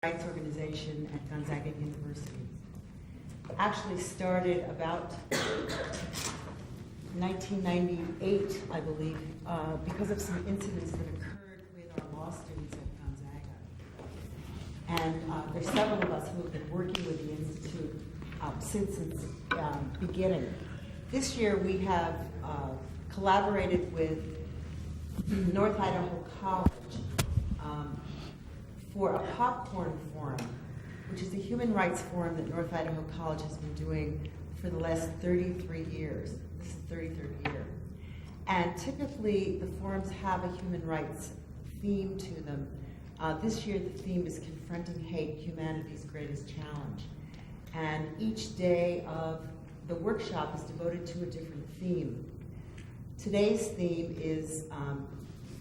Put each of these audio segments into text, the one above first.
rights organization at Gonzaga University. Actually started about 1998, I believe, because of some incidents that occurred with our law students at Gonzaga. And there's several of us who have been working with the Institute since its beginning. This year we have collaborated with North Idaho College for a popcorn forum, which is a human rights forum that North Idaho College has been doing for the last 33 years. This is the 33rd year. And typically the forums have a human rights theme to them. This year the theme is Confronting Hate, Humanity's Greatest Challenge. And each day of the workshop is devoted to a different theme. Today's theme is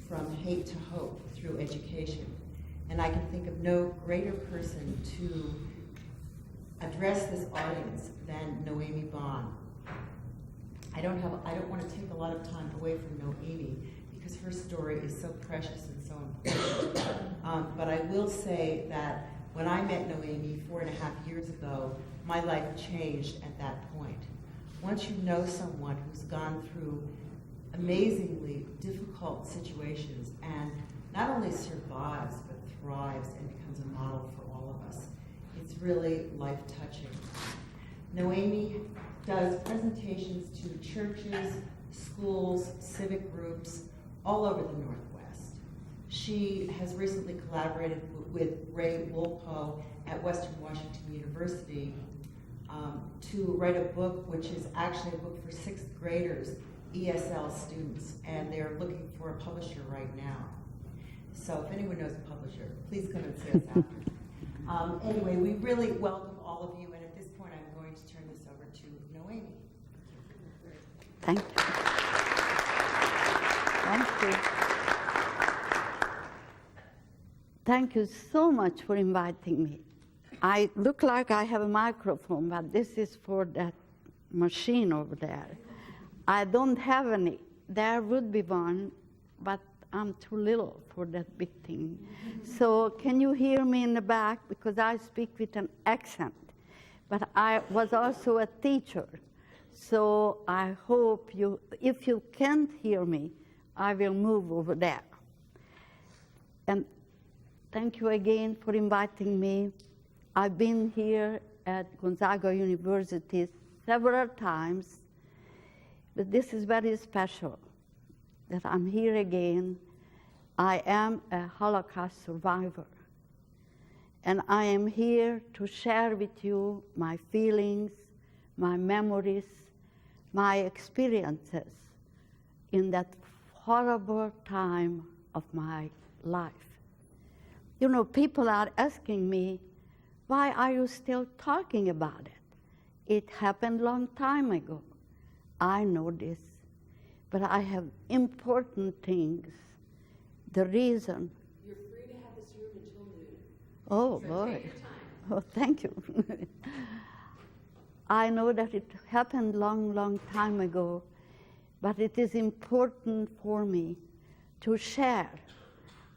From Hate to Hope through Education. And I can think of no greater person to address this audience than Noemi Bond. I don't want to take a lot of time away from Noemi because her story is so precious and so important. But I will say that when I met Noemi 4.5 years ago, my life changed at that point. Once you know someone who's gone through amazingly difficult situations and not only survives but thrives and becomes a model for all of us, it's really life-touching. Noemi does presentations to churches, schools, civic groups all over the Northwest. She has recently collaborated with Ray Wolpo at Western Washington University to write a book, which is actually a book for 6th graders, ESL students, and they're looking for a publisher right now. So if anyone knows a publisher, please come and see us after. Anyway, we really welcome all of you, and at this point I'm going to turn this over to Noemi. Thank you. Thank you. Thank you so much for inviting me. I look like I have a microphone, but this is for that machine over there. I don't have any. There would be one, but I'm too little for that big thing. So can you hear me in the back? Because I speak with an accent. But I was also a teacher. So I hope you, if you can't hear me, I will move over there. And thank you again for inviting me. I've been here at Gonzaga University several times, but this is very special that I'm here again. I am a Holocaust survivor, and I am here to share with you my feelings, my memories, my experiences in that horrible time of my life. You know, people are asking me, why are you still talking about it? It happened a long time ago. I know this, but I have important things. The reason. You're free to have this room until noon. Oh, so boy. Take your time. Oh, thank you. I know that it happened long time ago, but it is important for me to share.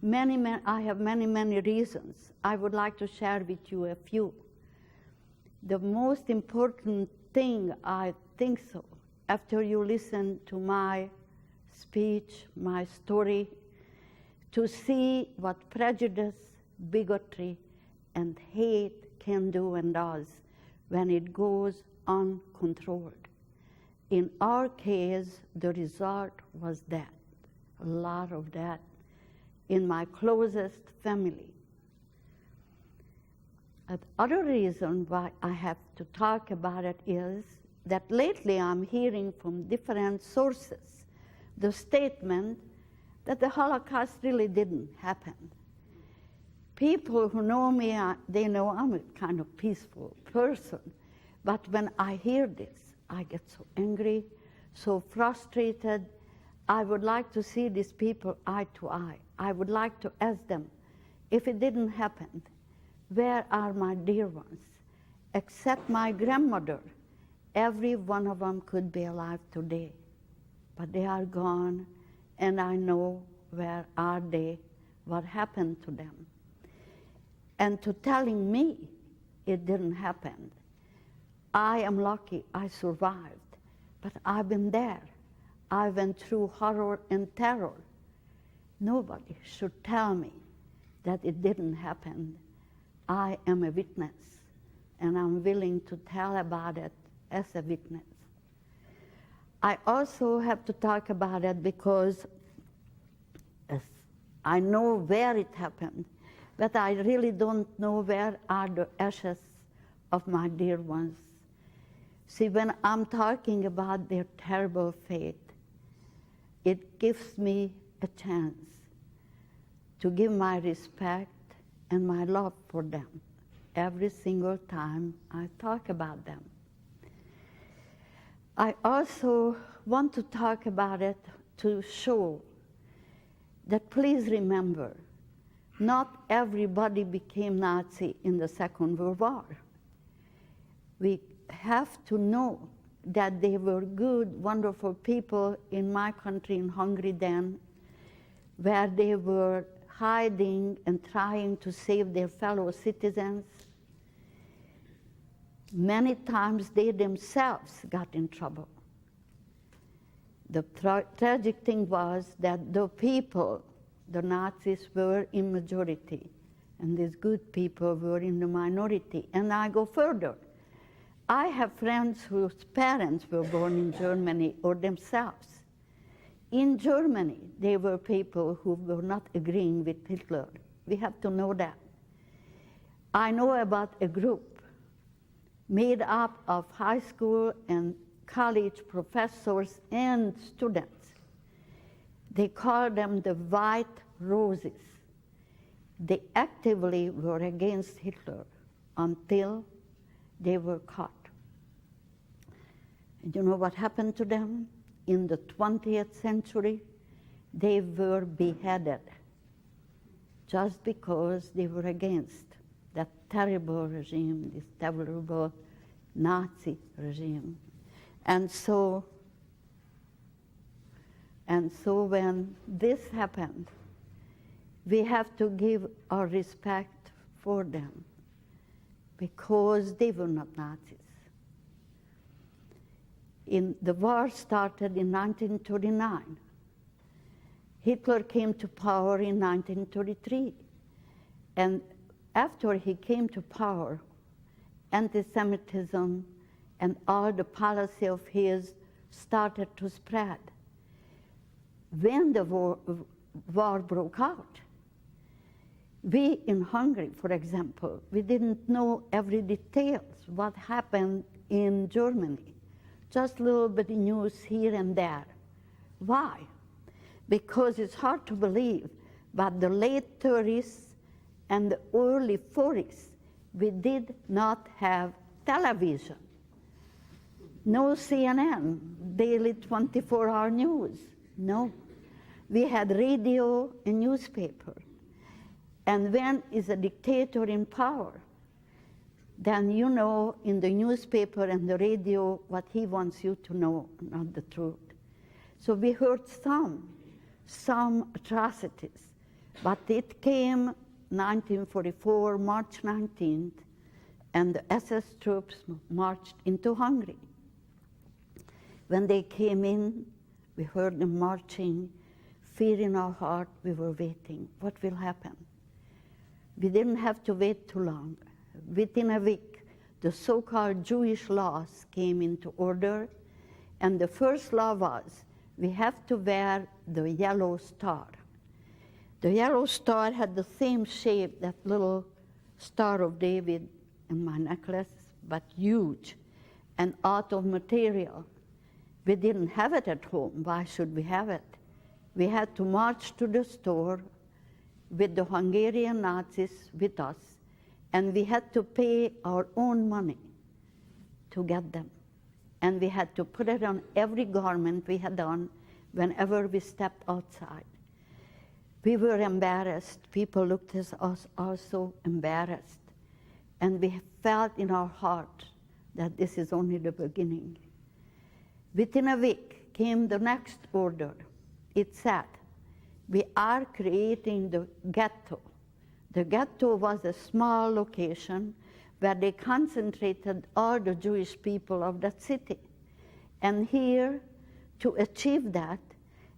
I have many reasons. I would like to share with you a few. The most important thing, I think so, after you listen to my speech, my story, to see what prejudice, bigotry, and hate can do and does when it goes uncontrolled. In our case, the result was death, a lot of death in my closest family. The other reason why I have to talk about it is that lately I'm hearing from different sources the statement that the Holocaust really didn't happen. People who know me, they know I'm a kind of peaceful person. But when I hear this, I get so angry, so frustrated. I would like to see these people eye to eye. I would like to ask them, if it didn't happen, where are my dear ones? Except my grandmother, every one of them could be alive today. But they are gone, and I know where are they, what happened to them. and to telling me it didn't happen. I am lucky I survived, but I've been there. I went through horror and terror. Nobody should tell me that it didn't happen. I am a witness, and I'm willing to tell about it as a witness. I also have to talk about it because I know where it happened, but I really don't know where are the ashes of my dear ones. See, when I'm talking about their terrible fate, it gives me a chance to give my respect and my love for them every single time I talk about them. I also want to talk about it to show that, please remember, not everybody became Nazi in the Second World War. We have to know that they were good, wonderful people in my country, in Hungary then, where they were hiding and trying to save their fellow citizens. Many times they themselves got in trouble. The tragic thing was that the people, the Nazis, were in majority, and these good people were in the minority. And I go further. I have friends whose parents were born in Germany or themselves. In Germany, there were people who were not agreeing with Hitler. We have to know that. I know about a group made up of high school and college professors and students. They call them the White Roses. They actively were against Hitler until they were caught. And you know what happened to them? In the 20th century, they were beheaded just because they were against that terrible regime, this terrible Nazi regime. And so when this happened, we have to give our respect for them because they were not Nazis. The war started in 1939. Hitler came to power in 1933. And after he came to power, anti-Semitism and all the policy of his started to spread. When the war broke out, we in Hungary, for example, we didn't know every details what happened in Germany. Just a little bit of news here and there. Why? Because it's hard to believe, but the late 30s and the early 40s, we did not have television. No CNN, daily 24-hour news, no. We had radio and newspaper. And when is a dictator in power, then you know in the newspaper and the radio what he wants you to know, not the truth. So we heard some atrocities, but it came 1944, March 19th, and the SS troops marched into Hungary. When they came in, we heard them marching, fear in our heart, we were waiting. What will happen? We didn't have to wait too long. Within a week, the so-called Jewish laws came into order, and the first law was, we have to wear the yellow star. The yellow star had the same shape, that little Star of David in my necklace, but huge and out of material. We didn't have it at home. Why should we have it? We had to march to the store with the Hungarian Nazis with us, and we had to pay our own money to get them. And we had to put it on every garment we had on whenever we stepped outside. We were embarrassed. People looked at us also embarrassed. And we felt in our heart that this is only the beginning. Within a week came the next order. It said, we are creating the ghetto, The ghetto was a small location where they concentrated all the Jewish people of that city. And here, to achieve that,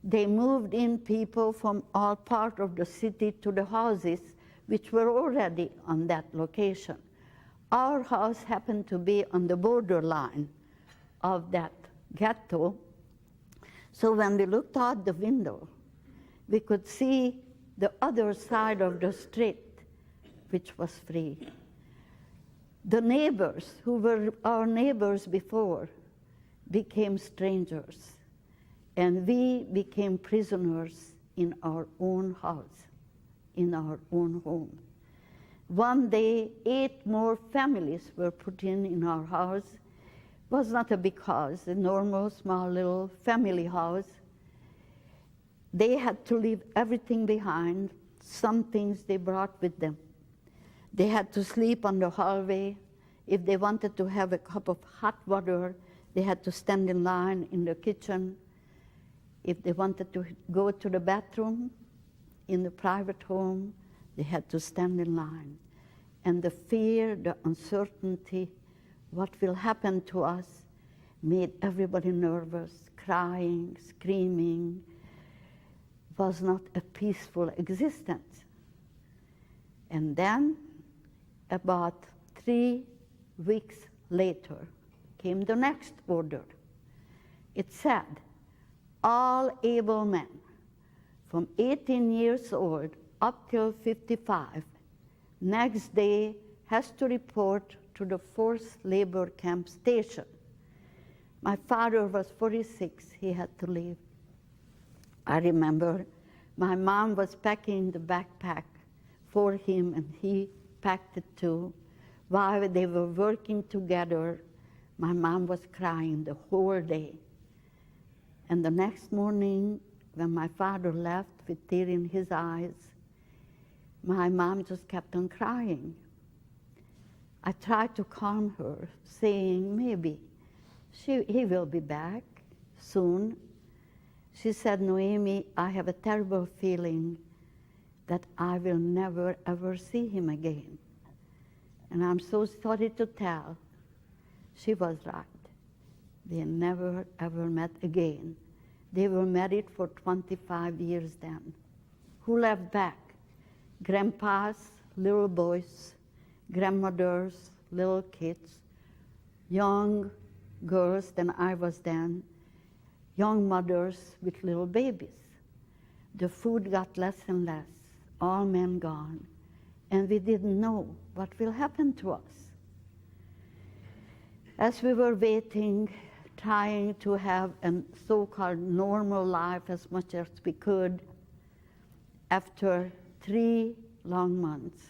they moved in people from all parts of the city to the houses which were already on that location. Our house happened to be on the borderline of that ghetto. So when we looked out the window, we could see the other side of the street, which was free. The neighbors, who were our neighbors before, became strangers, and we became prisoners in our own house, in our own home. One day, 8 more families were put in our house. It was not a big house, a normal, small, little family house. They had to leave everything behind. Some things they brought with them. They had to sleep on the hallway. If they wanted to have a cup of hot water, they had to stand in line in the kitchen. If they wanted to go to the bathroom in the private home, they had to stand in line. And the fear, the uncertainty, what will happen to us, made everybody nervous, crying, screaming. It was not a peaceful existence. And then, about 3 weeks later, came the next order. It said, all able men from 18 years old up till 55, next day has to report to the forced labor camp station. My father was 46, he had to leave. I remember my mom was packing the backpack for him, and he packed it too. While they were working together, my mom was crying the whole day. And the next morning, when my father left with tears in his eyes, my mom just kept on crying. I tried to calm her, saying, maybe he will be back soon. She said, Noemi, I have a terrible feeling that I will never, ever see him again. And I'm so sorry to tell, she was right. They never, ever met again. They were married for 25 years then. Who left back? Grandpas, little boys, grandmothers, little kids, young girls than I was then, young mothers with little babies. The food got less and less, all men gone, and we didn't know what will happen to us. As we were waiting, trying to have a so-called normal life as much as we could, after 3 long months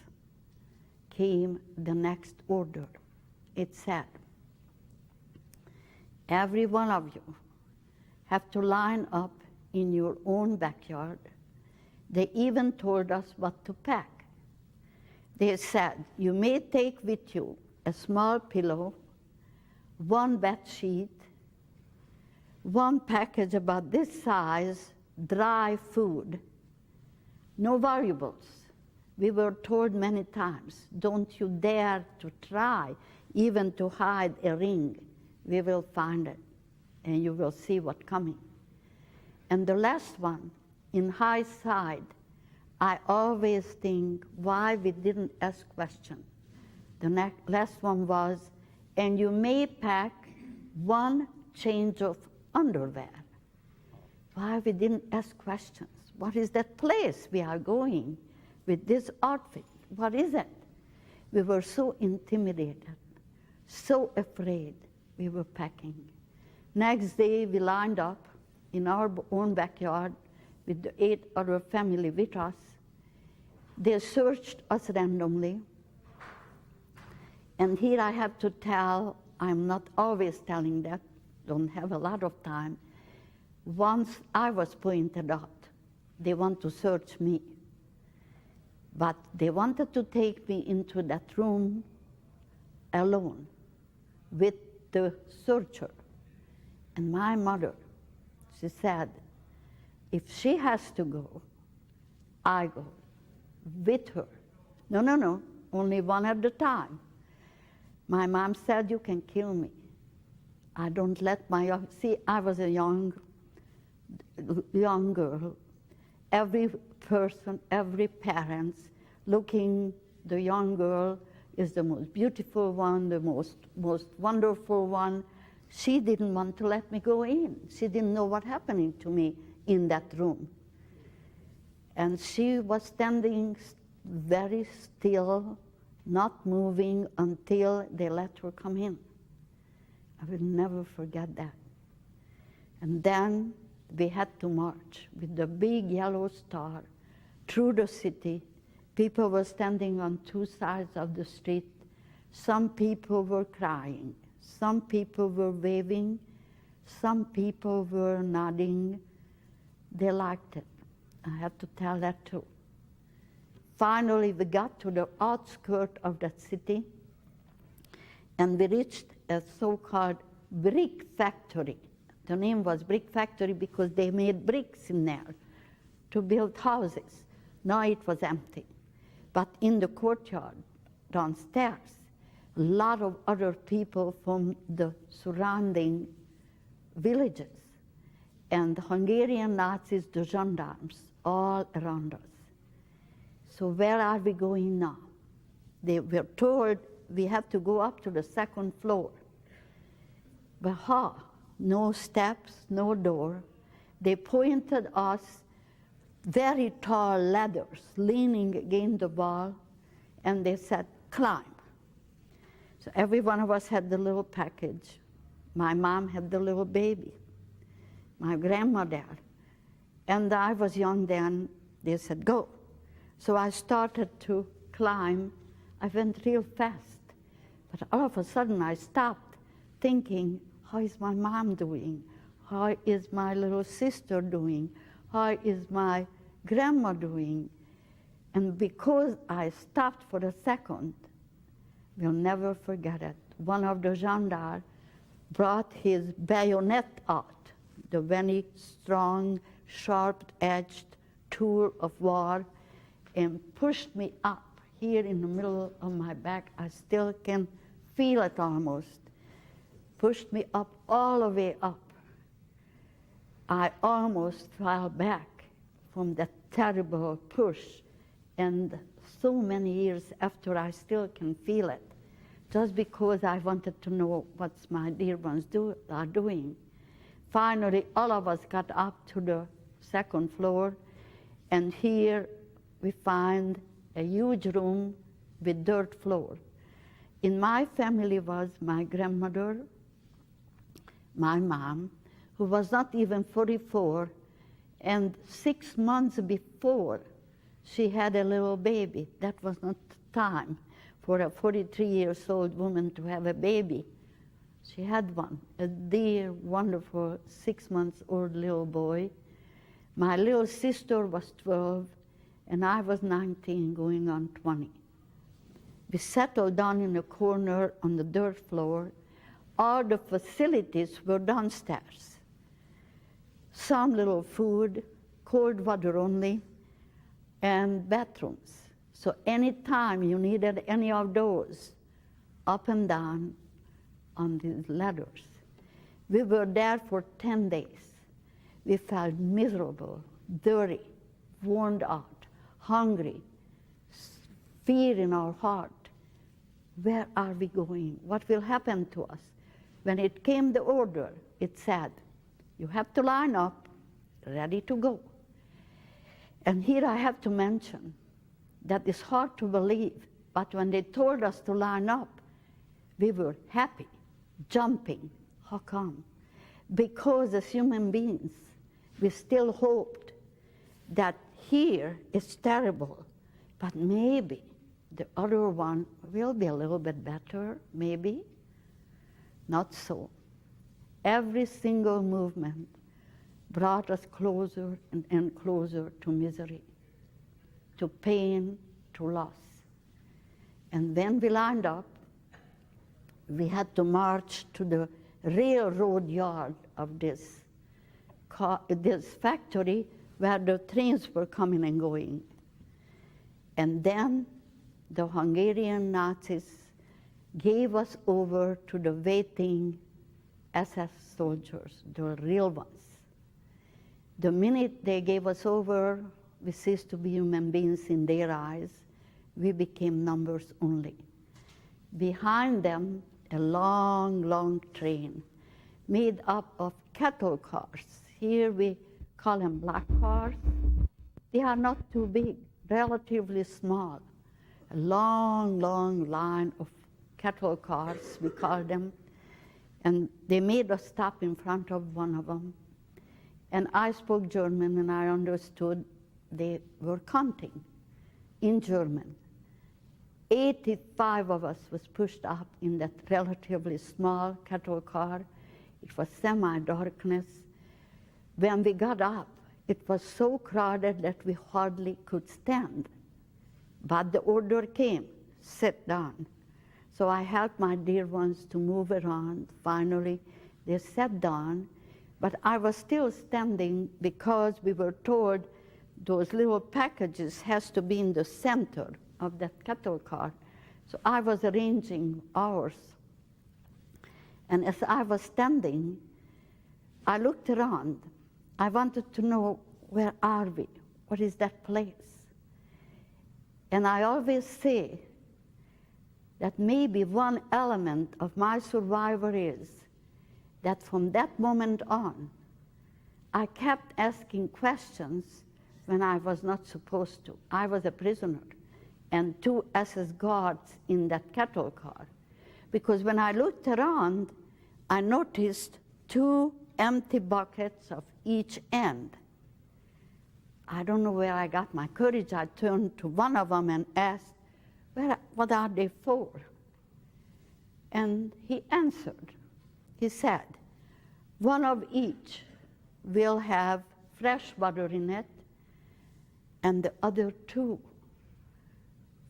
came the next order. It said, every one of you have to line up in your own backyard. They even told us what to pack. They said, you may take with you a small pillow, 1 bed sheet, 1 package about this size, dry food, no valuables. We were told many times, don't you dare to try even to hide a ring. We will find it, and you will see what's coming. And the last one, in hindsight, I always think why we didn't ask questions. The last one was, and you may pack 1 change of underwear. Why we didn't ask questions? What is that place we are going with this outfit? What is it? We were so intimidated, so afraid. We were packing. Next day, we lined up in our own backyard with the 8 other family with us. They searched us randomly. And here I have to tell, I'm not always telling that, don't have a lot of time. Once I was pointed out, they want to search me. But they wanted to take me into that room alone with the searcher. And my mother, she said, if she has to go, I go with her No, no, no, only one at a time. My mom said, you can kill me. I don't let my, see, I was a young girl. Every person, every parent looking, the young girl is the most beautiful one, the most wonderful one. She didn't want to let me go in. She didn't know what happening to me in that room. And she was standing very still, not moving until they let her come in. I will never forget that. And then we had to march with the big yellow star through the city. People were standing on two sides of the street. Some people were crying. Some people were waving. Some people were nodding. They liked it. I have to tell that too. Finally, we got to the outskirts of that city, and we reached a so-called brick factory. The name was brick factory because they made bricks in there to build houses. Now it was empty. But in the courtyard downstairs, a lot of other people from the surrounding villages, and the Hungarian Nazis, the gendarmes, all around us. So where are we going now? They were told we have to go up to the second floor. But how? No steps, no door. They pointed us very tall ladders leaning against the wall, and they said, climb. So every one of us had the little package. My mom had the little baby, my grandmother. And I was young then. They said, go. So I started to climb. I went real fast. But all of a sudden I stopped thinking, how is my mom doing? How is my little sister doing? How is my grandma doing? And because I stopped for a second, we'll never forget it. One of the gendarmes brought his bayonet out, the very strong, sharp-edged tool of war, and pushed me up here in the middle of my back. I still can feel it almost. Pushed me up, all the way up. I almost fell back from that terrible push. And so many years after, I still can feel it, just because I wanted to know what my dear ones are doing. Finally, all of us got up to the second floor, and here we find a huge room with dirt floor. In my family was my grandmother, my mom, who was not even 44, and 6 months before, she had a little baby. That was not time for a 43-year-old woman to have a baby. She had one, a dear, wonderful 6-month-old little boy. My little sister was 12, and I was 19, going on 20. We settled down in a corner on the dirt floor. All the facilities were downstairs. Some little food, cold water only, and bathrooms. So anytime you needed any of those, up and down on these ladders. We were there for 10 days. We felt miserable, dirty, worn out, hungry, fear in our heart. Where are we going? What will happen to us? When it came the order, it said, you have to line up, ready to go. And here I have to mention that it's hard to believe, but when they told us to line up, we were happy, jumping. How come? Because as human beings, we still hoped that here it's terrible, but maybe the other one will be a little bit better, maybe. Not so. Every single movement brought us closer and closer to misery, to pain, to loss. And when we lined up, we had to march to the railroad yard of this factory where the trains were coming and going. And then the Hungarian Nazis gave us over to the waiting SS soldiers, the real ones. The minute they gave us over, we ceased to be human beings in their eyes. We became numbers only. Behind them, a long, long train made up of cattle cars. Here we call them black cars. They are not too big, relatively small. A long, long line of cattle cars, we call them. And they made us stop in front of one of them. And I spoke German, and I understood they were counting in German. 85 of us was pushed up in that relatively small cattle car. It was semi-darkness. When we got up, it was so crowded that we hardly could stand. But the order came, sit down. So I helped my dear ones to move around. Finally, they sat down, but I was still standing because we were told those little packages has to be in the center of that cattle car. So I was arranging ours. And as I was standing, I looked around. I wanted to know, where are we? What is that place? And I always say that maybe one element of my survival is that from that moment on, I kept asking questions when I was not supposed to. I was a prisoner and 2 SS guards in that cattle car. Because when I looked around, I noticed 2 empty buckets of each end. I don't know where I got my courage. I turned to one of them and asked, what are they for? And he answered. He said, one of each will have fresh water in it, and the other 2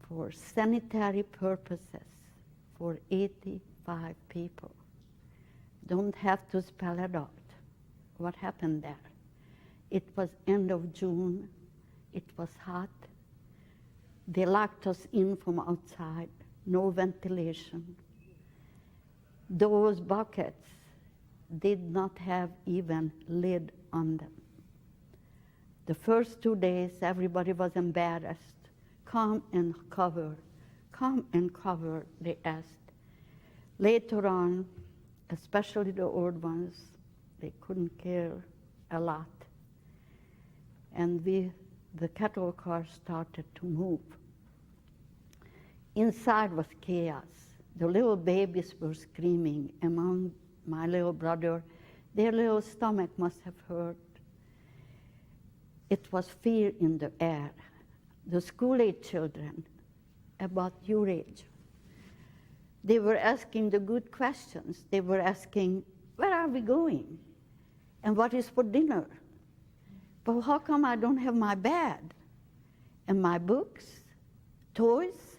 for sanitary purposes for 85 people. Don't have to spell it out. What happened there? It was end of June. It was hot. They locked us in from outside, no ventilation. Those buckets did not have even lid on them. The first 2 days, everybody was embarrassed. Come and cover, they asked. Later on, especially the old ones, they couldn't care a lot. And the cattle car started to move. Inside was chaos. The little babies were screaming among my little brother. Their little stomach must have hurt. It was fear in the air. The school-age children, about your age, they were asking the good questions. They were asking, where are we going? And what is for dinner? But how come I don't have my bed? And my books? Toys?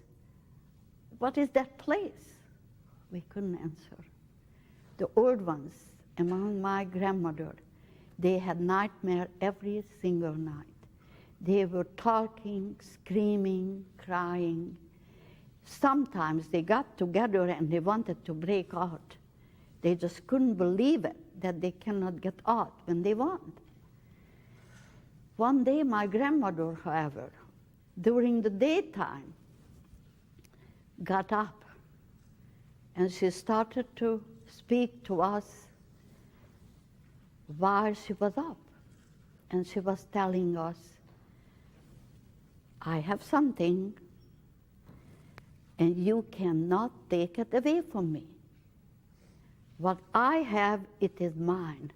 What is that place? We couldn't answer. The old ones, among my grandmother, they had nightmare every single night. They were talking, screaming, crying. Sometimes they got together and they wanted to break out. They just couldn't believe it, that they cannot get out when they want. One day, my grandmother, however, during the daytime, got up and she started to speak to us while she was up. And she was telling us, I have something, and you cannot take it away from me. What I have, it is mine,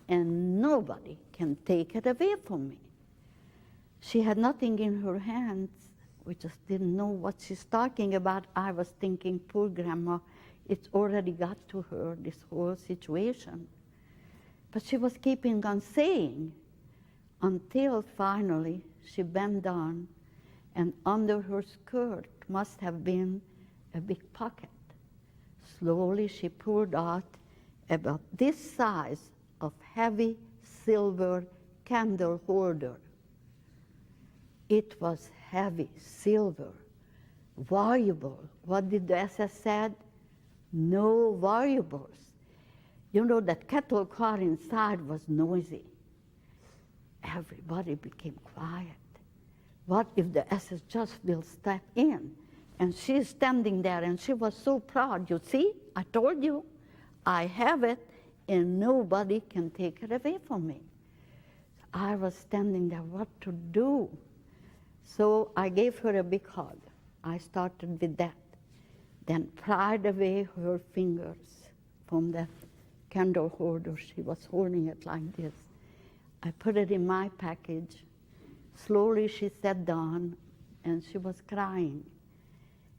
and nobody can take it away from me. She had nothing in her hands. We just didn't know what she's talking about. I was thinking, poor grandma, it's already got to her, this whole situation. But she was keeping on saying, until finally she bent down, and under her skirt must have been a big pocket. Slowly she pulled out about this size of heavy silver candle holder. It was heavy silver, valuable. What did the SS said? No valuables. You know, that cattle car inside was noisy. Everybody became quiet. What if the SS just will step in? And she's standing there, and she was so proud. You see, I told you, I have it, and nobody can take it away from me. I was standing there, what to do? So I gave her a big hug. I started with that. Then pried away her fingers from that candle holder. She was holding it like this. I put it in my package. Slowly she sat down, and she was crying.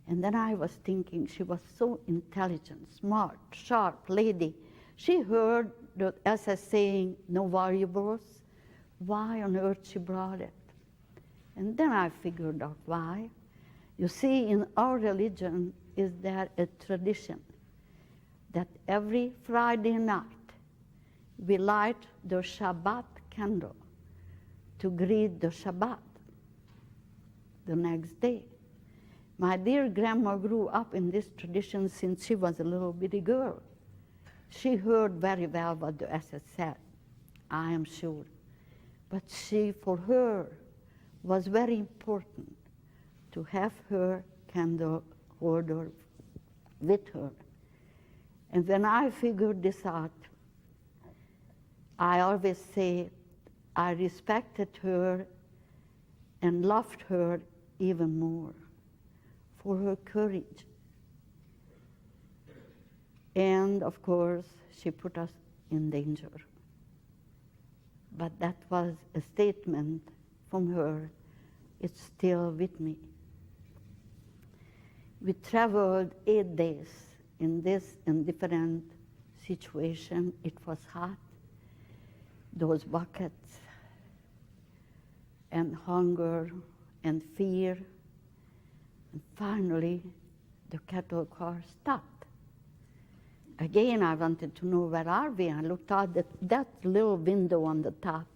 And then I was thinking, she was so intelligent, smart, sharp lady. She heard the SS saying, no valuables. Why on earth she brought it? And then I figured out why. You see, in our religion, is there a tradition that every Friday night we light the Shabbat candle to greet the Shabbat the next day. My dear grandma grew up in this tradition since she was a little bitty girl. She heard very well what the SS said, I am sure. But for her, was very important to have her candle holder with her. And when I figured this out, I always say I respected her and loved her even more for her courage. And of course, she put us in danger. But that was a statement from her. It's still with me. We traveled 8 days in different situation. It was hot, those buckets, and hunger, and fear. And finally, the cattle car stopped. Again, I wanted to know where are we. I looked out that little window on the top,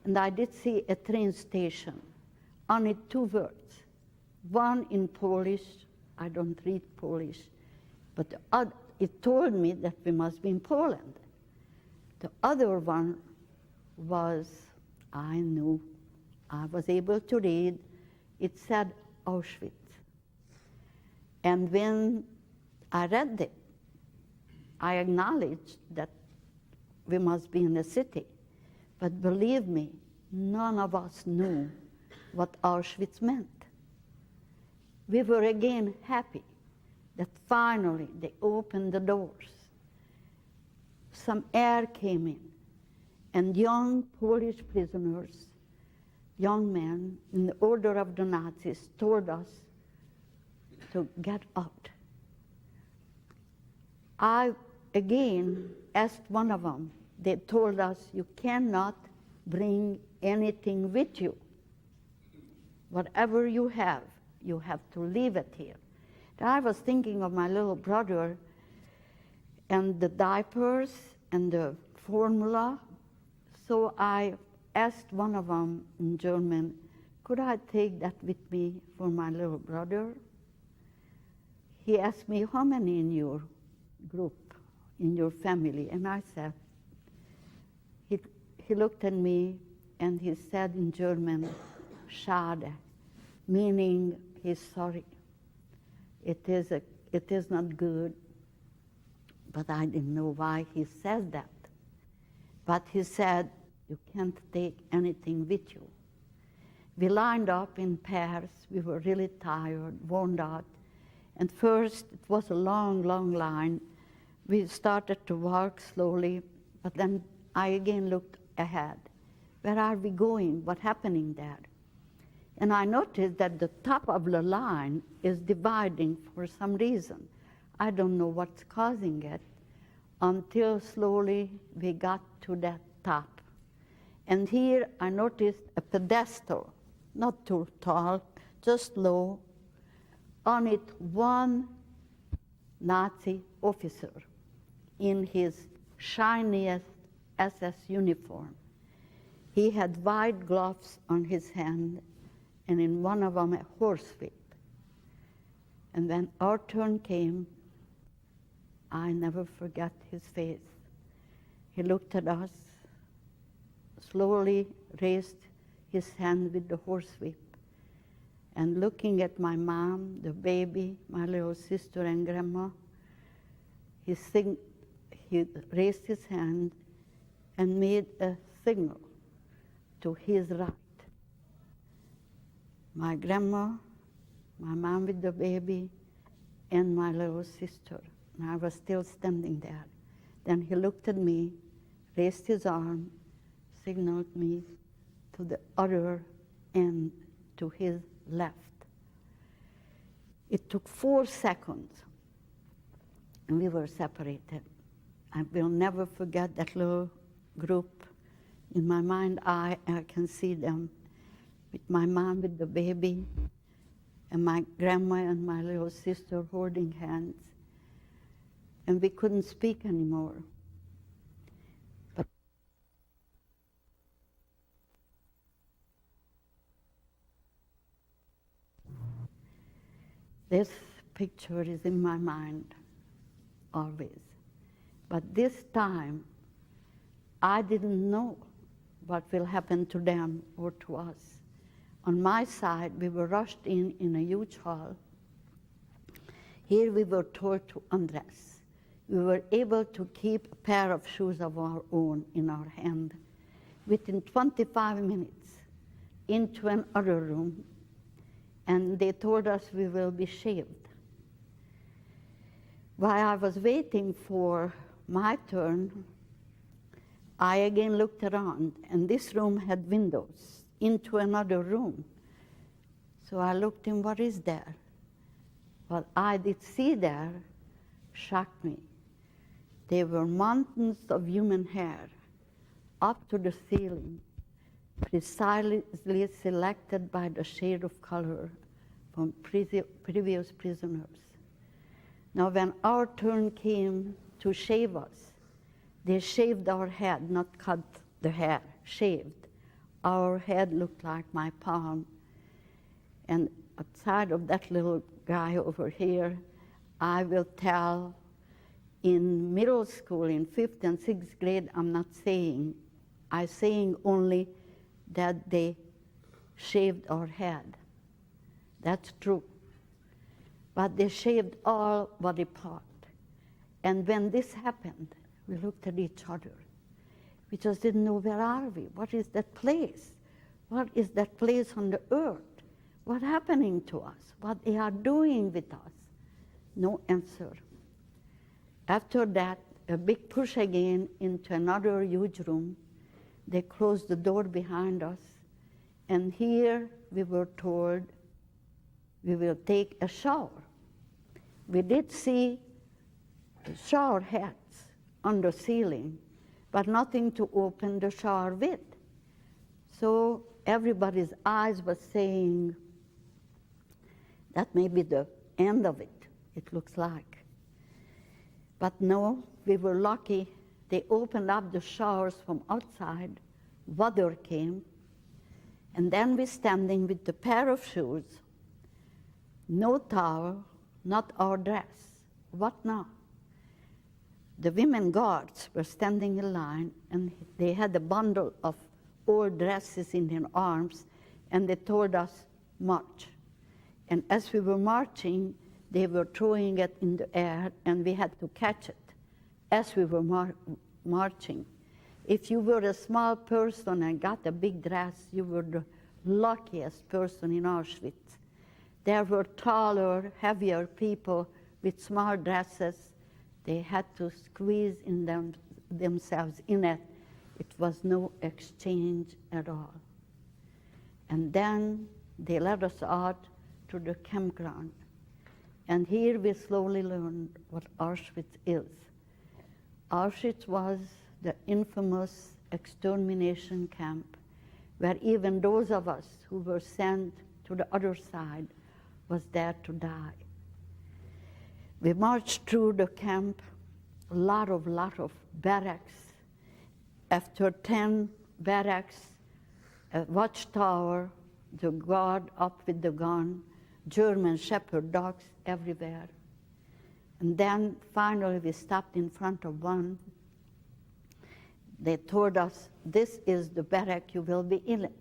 and I did see a train station. On it, 2 words. One in Polish, I don't read Polish, but it told me that we must be in Poland. The other one was, I knew, I was able to read, it said Auschwitz. And when I read it, I acknowledged that we must be in a city. But believe me, none of us knew what Auschwitz meant. We were again happy that finally they opened the doors. Some air came in, and young Polish prisoners, young men, in the order of the Nazis, told us to get out. I again asked one of them. They told us, you cannot bring anything with you. Whatever you have to leave it here. And I was thinking of my little brother and the diapers and the formula. So I asked one of them in German, could I take that with me for my little brother? He asked me, how many in your group, in your family? And I said, he looked at me and he said in German, schade, meaning he's sorry. It is not good, but I didn't know why he said that. But he said, you can't take anything with you. We lined up in pairs. We were really tired, worn out. And first, it was a long, long line. We started to walk slowly, but then I again looked ahead. Where are we going? What's happening there? And I noticed that the top of the line is dividing for some reason. I don't know what's causing it until slowly we got to that top. And here I noticed a pedestal, not too tall, just low. On it, one Nazi officer in his shiniest SS uniform. He had white gloves on his hand, and in one of them a horse whip. And when our turn came, I never forgot his face. He looked at us, slowly raised his hand with the horsewhip, and looking at my mom, the baby, my little sister and grandma, he raised his hand and made a signal to his right. My grandma, my mom with the baby, and my little sister. And I was still standing there. Then he looked at me, raised his arm, signaled me to the other end, to his left. It took 4 seconds, and we were separated. I will never forget that little group. In my mind, I can see them with my mom with the baby, and my grandma and my little sister holding hands. And we couldn't speak anymore. But this picture is in my mind always. But this time, I didn't know what will happen to them or to us. On my side, we were rushed in a huge hall. Here we were told to undress. We were able to keep a pair of shoes of our own in our hand. Within 25 minutes, into another room, and they told us we will be shaved. While I was waiting for my turn, I again looked around, and this room had windows into another room. So I looked in, what is there? What I did see there shocked me. There were mountains of human hair up to the ceiling, precisely selected by the shade of color from previous prisoners. Now, when our turn came to shave us, they shaved our head, not cut the hair, shaved. Our head looked like my palm. And outside of that little guy over here, I will tell, in middle school, in 5th and 6th grade, I'm saying only that they shaved our head. That's true. But they shaved all body part. And when this happened, we looked at each other. We just didn't know, where are we? What is that place? What is that place on the earth? What's happening to us? What they are doing with us? No answer. After that, a big push again into another huge room. They closed the door behind us. And here we were told we will take a shower. We did see shower heads on the ceiling, but nothing to open the shower with. So everybody's eyes were saying, that may be the end of it, it looks like. But no, we were lucky. They opened up the showers from outside, water came, and then we're standing with the pair of shoes, no towel, not our dress. What now? The women guards were standing in line, and they had a bundle of old dresses in their arms, and they told us, march. And as we were marching, they were throwing it in the air, and we had to catch it as we were marching. If you were a small person and got a big dress, you were the luckiest person in Auschwitz. There were taller, heavier people with small dresses. They had to squeeze themselves in it. It was no exchange at all. And then they let us out to the campground. And here we slowly learned what Auschwitz is. Auschwitz was the infamous extermination camp where even those of us who were sent to the other side was there to die. We marched through the camp, a lot of barracks. After 10 barracks, a watchtower, the guard up with the gun, German Shepherd dogs everywhere. And then finally we stopped in front of one. They told us, this is the barrack, you will be in it.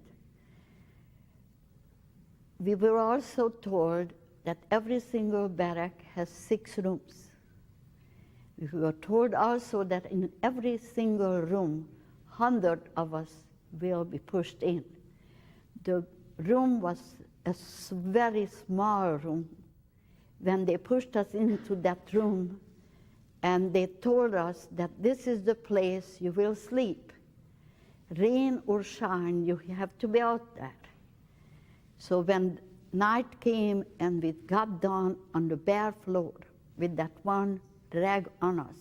We were also told that every single barrack has 6 rooms. We were told also that in every single room, 100 of us will be pushed in. The room was a very small room. When they pushed us into that room, and they told us that this is the place you will sleep. Rain or shine, you have to be out there. So when night came and we got down on the bare floor with that one rag on us,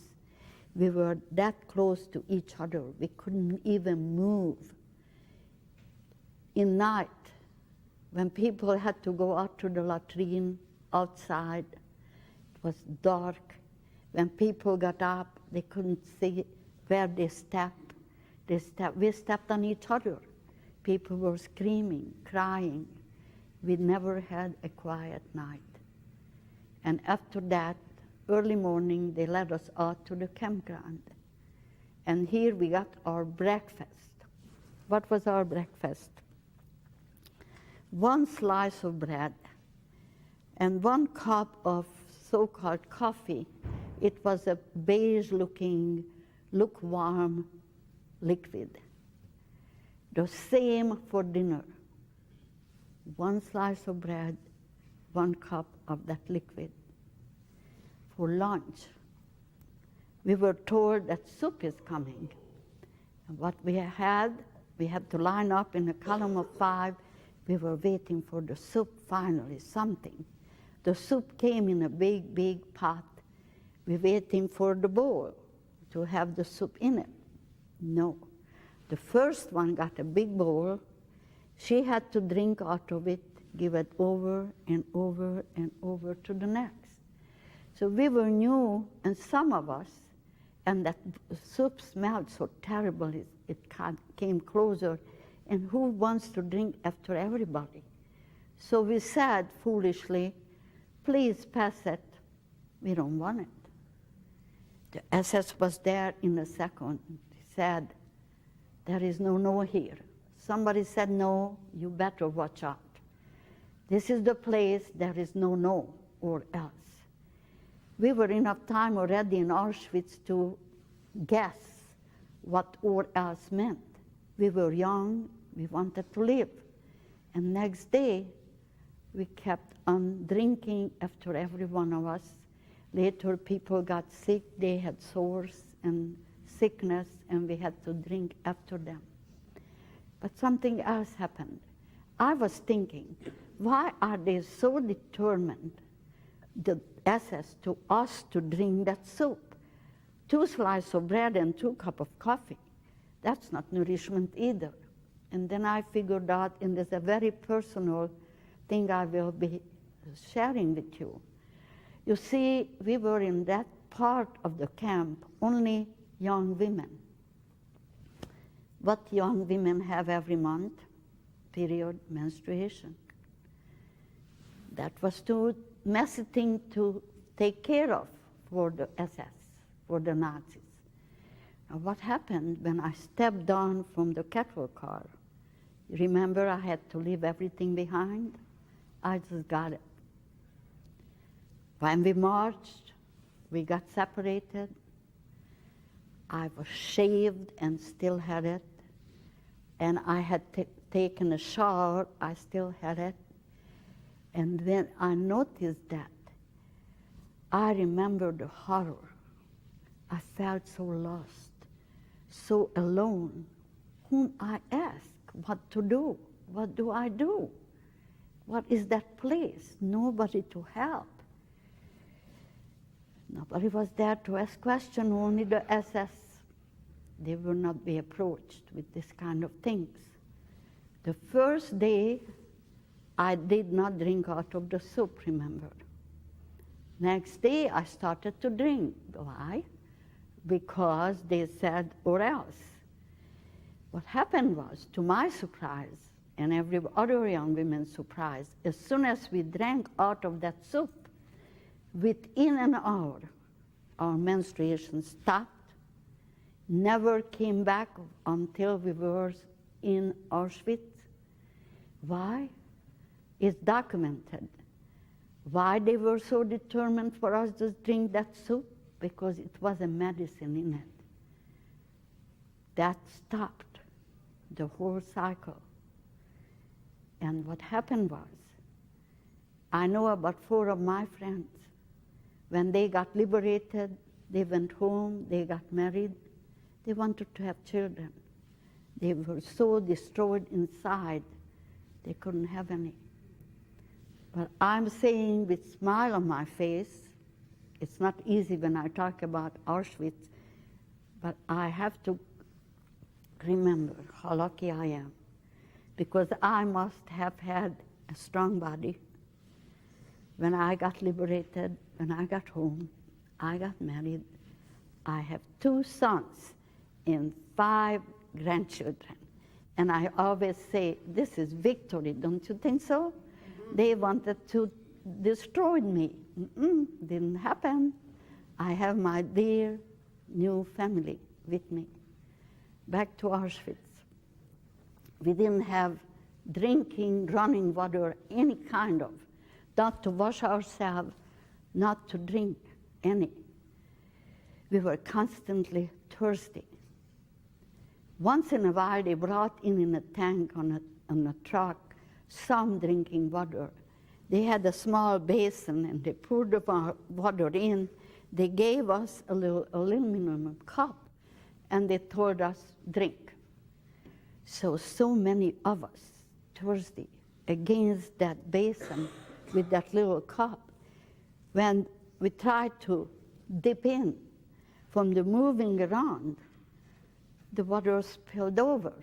we were that close to each other. We couldn't even move. In night, when people had to go out to the latrine outside, it was dark. When people got up, they couldn't see where they stepped. We stepped on each other. People were screaming, crying. We never had a quiet night. And after that, early morning, they led us out to the campground. And here we got our breakfast. What was our breakfast? 1 slice of bread and 1 cup of so-called coffee. It was a beige-looking, lukewarm liquid. The same for dinner. 1 slice of bread, 1 cup of that liquid. For lunch, we were told that soup is coming. And what we had to line up in a column of 5. We were waiting for the soup, finally, something. The soup came in a big, big pot. We're waiting for the bowl to have the soup in it. No. The first one got a big bowl. She had to drink out of it, give it over and over and over to the next. So we were new, and some of us, and that soup smelled so terrible, it came closer, and who wants to drink after everybody? So we said foolishly, please pass it. We don't want it. The SS was there in a second. He said, there is no here. Somebody said no, you better watch out. This is the place, there is no or else. We were enough time already in Auschwitz to guess what or else meant. We were young, we wanted to live. And next day, we kept on drinking after every one of us. Later, people got sick, they had sores and sickness, and we had to drink after them. But something else happened. I was thinking, why are they so determined, the SS, to us to drink that soup? 2 slices of bread and 2 cups of coffee. That's not nourishment either. And then I figured out, and there's a very personal thing I will be sharing with you. You see, we were in that part of the camp, only young women. What young women have every month? Period, menstruation. That was too messy thing to take care of for the SS, for the Nazis. Now, what happened when I stepped down from the cattle car? Remember, I had to leave everything behind? I just got it. When we marched, we got separated. I was shaved and still had it. And I had taken a shower, I still had it. And then I noticed that. I remember the horror. I felt so lost, so alone. Whom I ask what to do? What do I do? What is that place? Nobody to help. Nobody was there to ask questions, only the SS. They will not be approached with this kind of things. The first day, I did not drink out of the soup, remember. Next day, I started to drink. Why? Because they said, or else. What happened was, to my surprise, and every other young woman surprised. As soon as we drank out of that soup, within an hour, our menstruation stopped, never came back until we were in Auschwitz. Why? It's documented. Why they were so determined for us to drink that soup? Because it was a medicine in it. That stopped the whole cycle. And what happened was, I know about 4 of my friends. When they got liberated, they went home, they got married, they wanted to have children. They were so destroyed inside, they couldn't have any. But I'm saying with a smile on my face, it's not easy when I talk about Auschwitz, but I have to remember how lucky I am, because I must have had a strong body. When I got liberated, when I got home, I got married. I have 2 sons and 5 grandchildren. And I always say, this is victory, don't you think so? They wanted to destroy me. Didn't happen. I have my dear new family with me. Back to Auschwitz. We didn't have drinking, running water, any kind of, not to wash ourselves, not to drink any. We were constantly thirsty. Once in a while, they brought in a tank on a truck some drinking water. They had a small basin, and they poured the water in. They gave us a little aluminum cup, and they told us, drink. So many of us thirsty against that basin with that little cup. When we tried to dip in from the moving around, the water spilled over.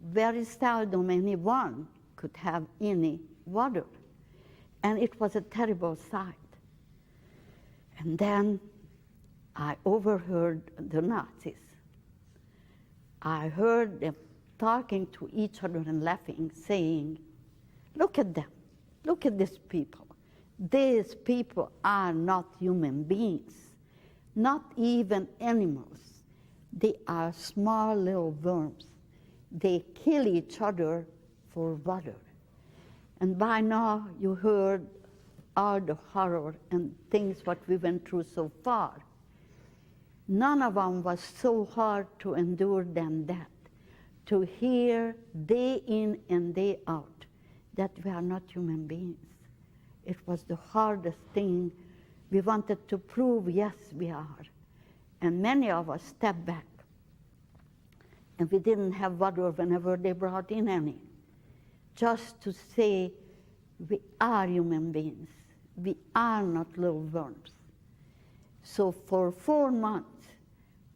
Very seldom anyone could have any water. And it was a terrible sight. And then I overheard the Nazis. I heard them talking to each other and laughing, saying, look at them, look at these people. These people are not human beings, not even animals. They are small little worms. They kill each other for water. And by now you heard all the horror and things what we went through so far. None of them was so hard to endure than that, to hear day in and day out that we are not human beings. It was the hardest thing. We wanted to prove, yes, we are. And many of us stepped back. And we didn't have water whenever they brought in any. Just to say, we are human beings. We are not little worms. So for 4 months,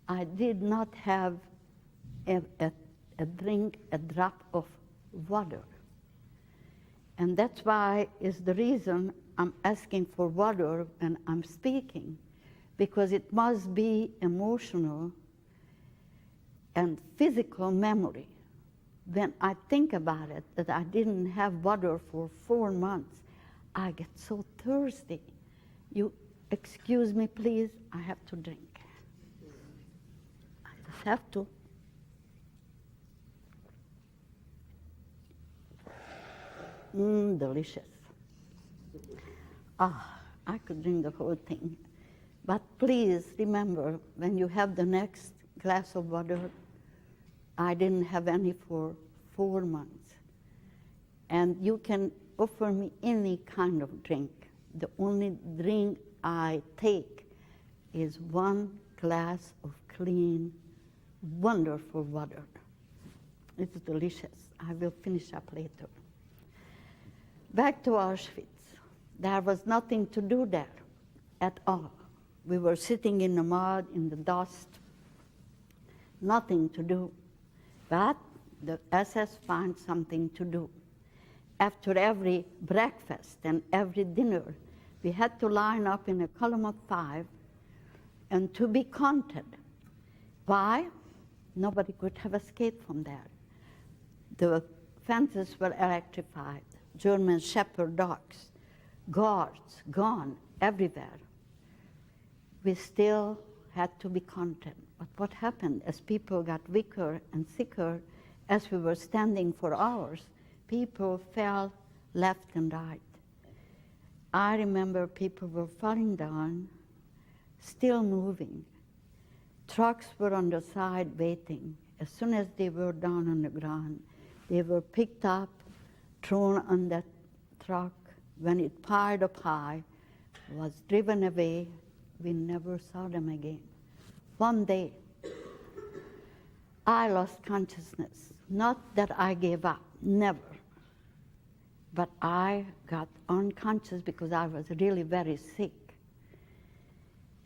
I did not have a drink, a drop of water. And that's why is the reason I'm asking for water when I'm speaking, because it must be emotional and physical memory. When I think about it, that I didn't have water for 4 months, I get so thirsty. You excuse me, please, I have to drink. I just have to. Delicious. I could drink the whole thing. But please remember, when you have the next glass of water, I didn't have any for 4 months. And you can offer me any kind of drink. The only drink I take is 1 glass of clean, wonderful water. It's delicious. I will finish up later. Back to Auschwitz. There was nothing to do there at all. We were sitting in the mud, in the dust, nothing to do. But the SS found something to do. After every breakfast and every dinner, we had to line up in a column of 5 and to be counted. Why? Nobody could have escaped from there. The fences were electrified, German shepherd dogs, guards gone everywhere. We still had to be content. But what happened as people got weaker and sicker, as we were standing for hours, people fell left and right. I remember people were falling down, still moving. Trucks were on the side waiting. As soon as they were down on the ground, they were picked up, thrown on that truck. When it piled up high, was driven away, we never saw them again. One day, I lost consciousness. Not that I gave up, never. But I got unconscious because I was really very sick.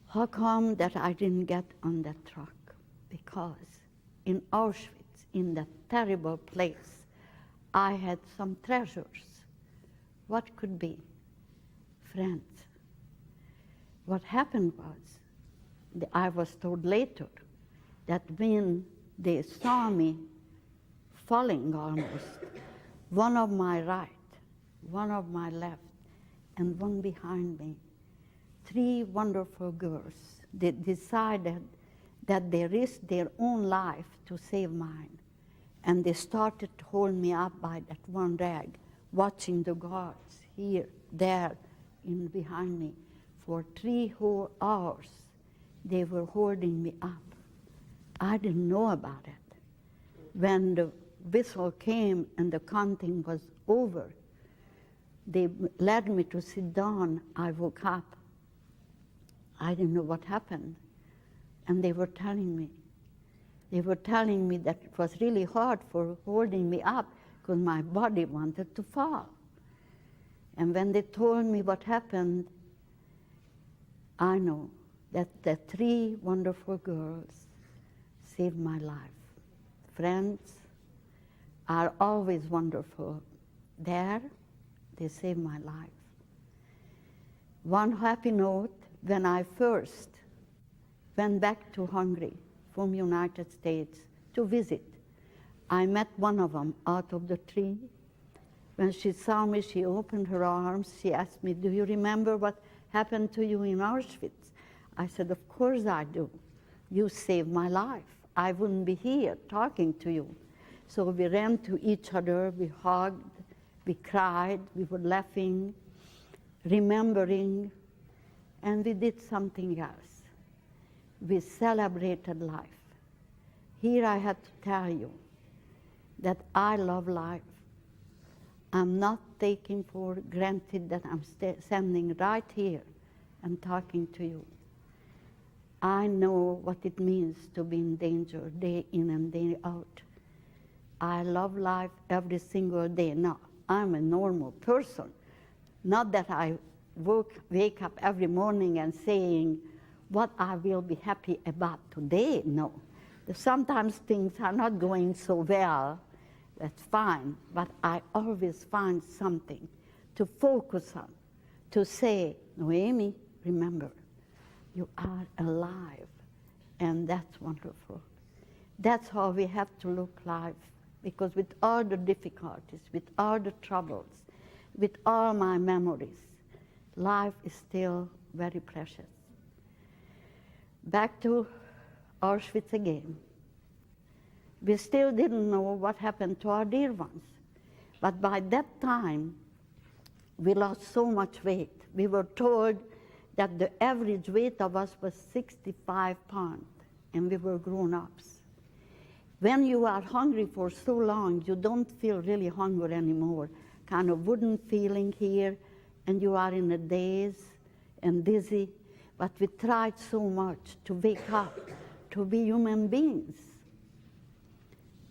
How come that I didn't get on that truck? Because in Auschwitz, in that terrible place, I had some treasures. What could be? Friends. What happened was, I was told later, that when they saw me falling almost, one on my right, one on my left, and one behind me, 3 wonderful girls, they decided that they risked their own life to save mine. And they started to hold me up by that one rag, watching the guards here, there, in behind me. For 3 whole hours, they were holding me up. I didn't know about it. When the whistle came and the counting was over, they led me to sit down. I woke up. I didn't know what happened. And they were telling me. They were telling me that it was really hard for holding me up because my body wanted to fall. And when they told me what happened, I know that the 3 wonderful girls saved my life. Friends are always wonderful. There, they saved my life. One happy note, when I first went back to Hungary from United States to visit, I met one of them out of the 3. When she saw me, she opened her arms. She asked me, "Do you remember what happened to you in Auschwitz?" I said, "Of course I do. You saved my life. I wouldn't be here talking to you." So we ran to each other, we hugged, we cried, we were laughing, remembering, and we did something else. We celebrated life. Here I had to tell you that I love life. I'm not taking for granted that I'm standing right here and talking to you. I know what it means to be in danger day in and day out. I love life every single day. Now, I'm a normal person. Not that I wake up every morning and saying what I will be happy about today. No. Sometimes things are not going so well. That's fine. But I always find something to focus on, to say, "Noemi, remember, you are alive." And that's wonderful. That's how we have to look life. Because with all the difficulties, with all the troubles, with all my memories, life is still very precious. Back to Auschwitz again. We still didn't know what happened to our dear ones. But by that time, we lost so much weight. We were told that the average weight of us was 65 pounds, and we were grown-ups. When you are hungry for so long, you don't feel really hungry anymore. Kind of wooden feeling here, and you are in a daze and dizzy. But we tried so much to wake up, to be human beings.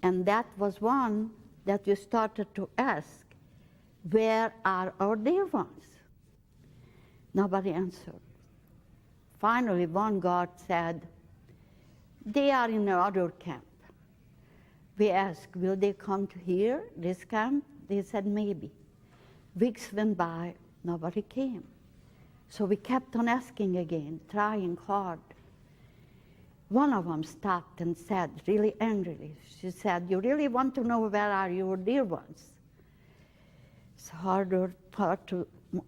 And that was one that we started to ask, where are our dear ones? Nobody answered. Finally, one guard said, "They are in another camp." We asked, "Will they come to here, this camp?" They said, "Maybe." Weeks went by, nobody came. So we kept on asking again, trying hard. One of them stopped and said, really angrily, she said, "You really want to know where are your dear ones?" It's harder part to,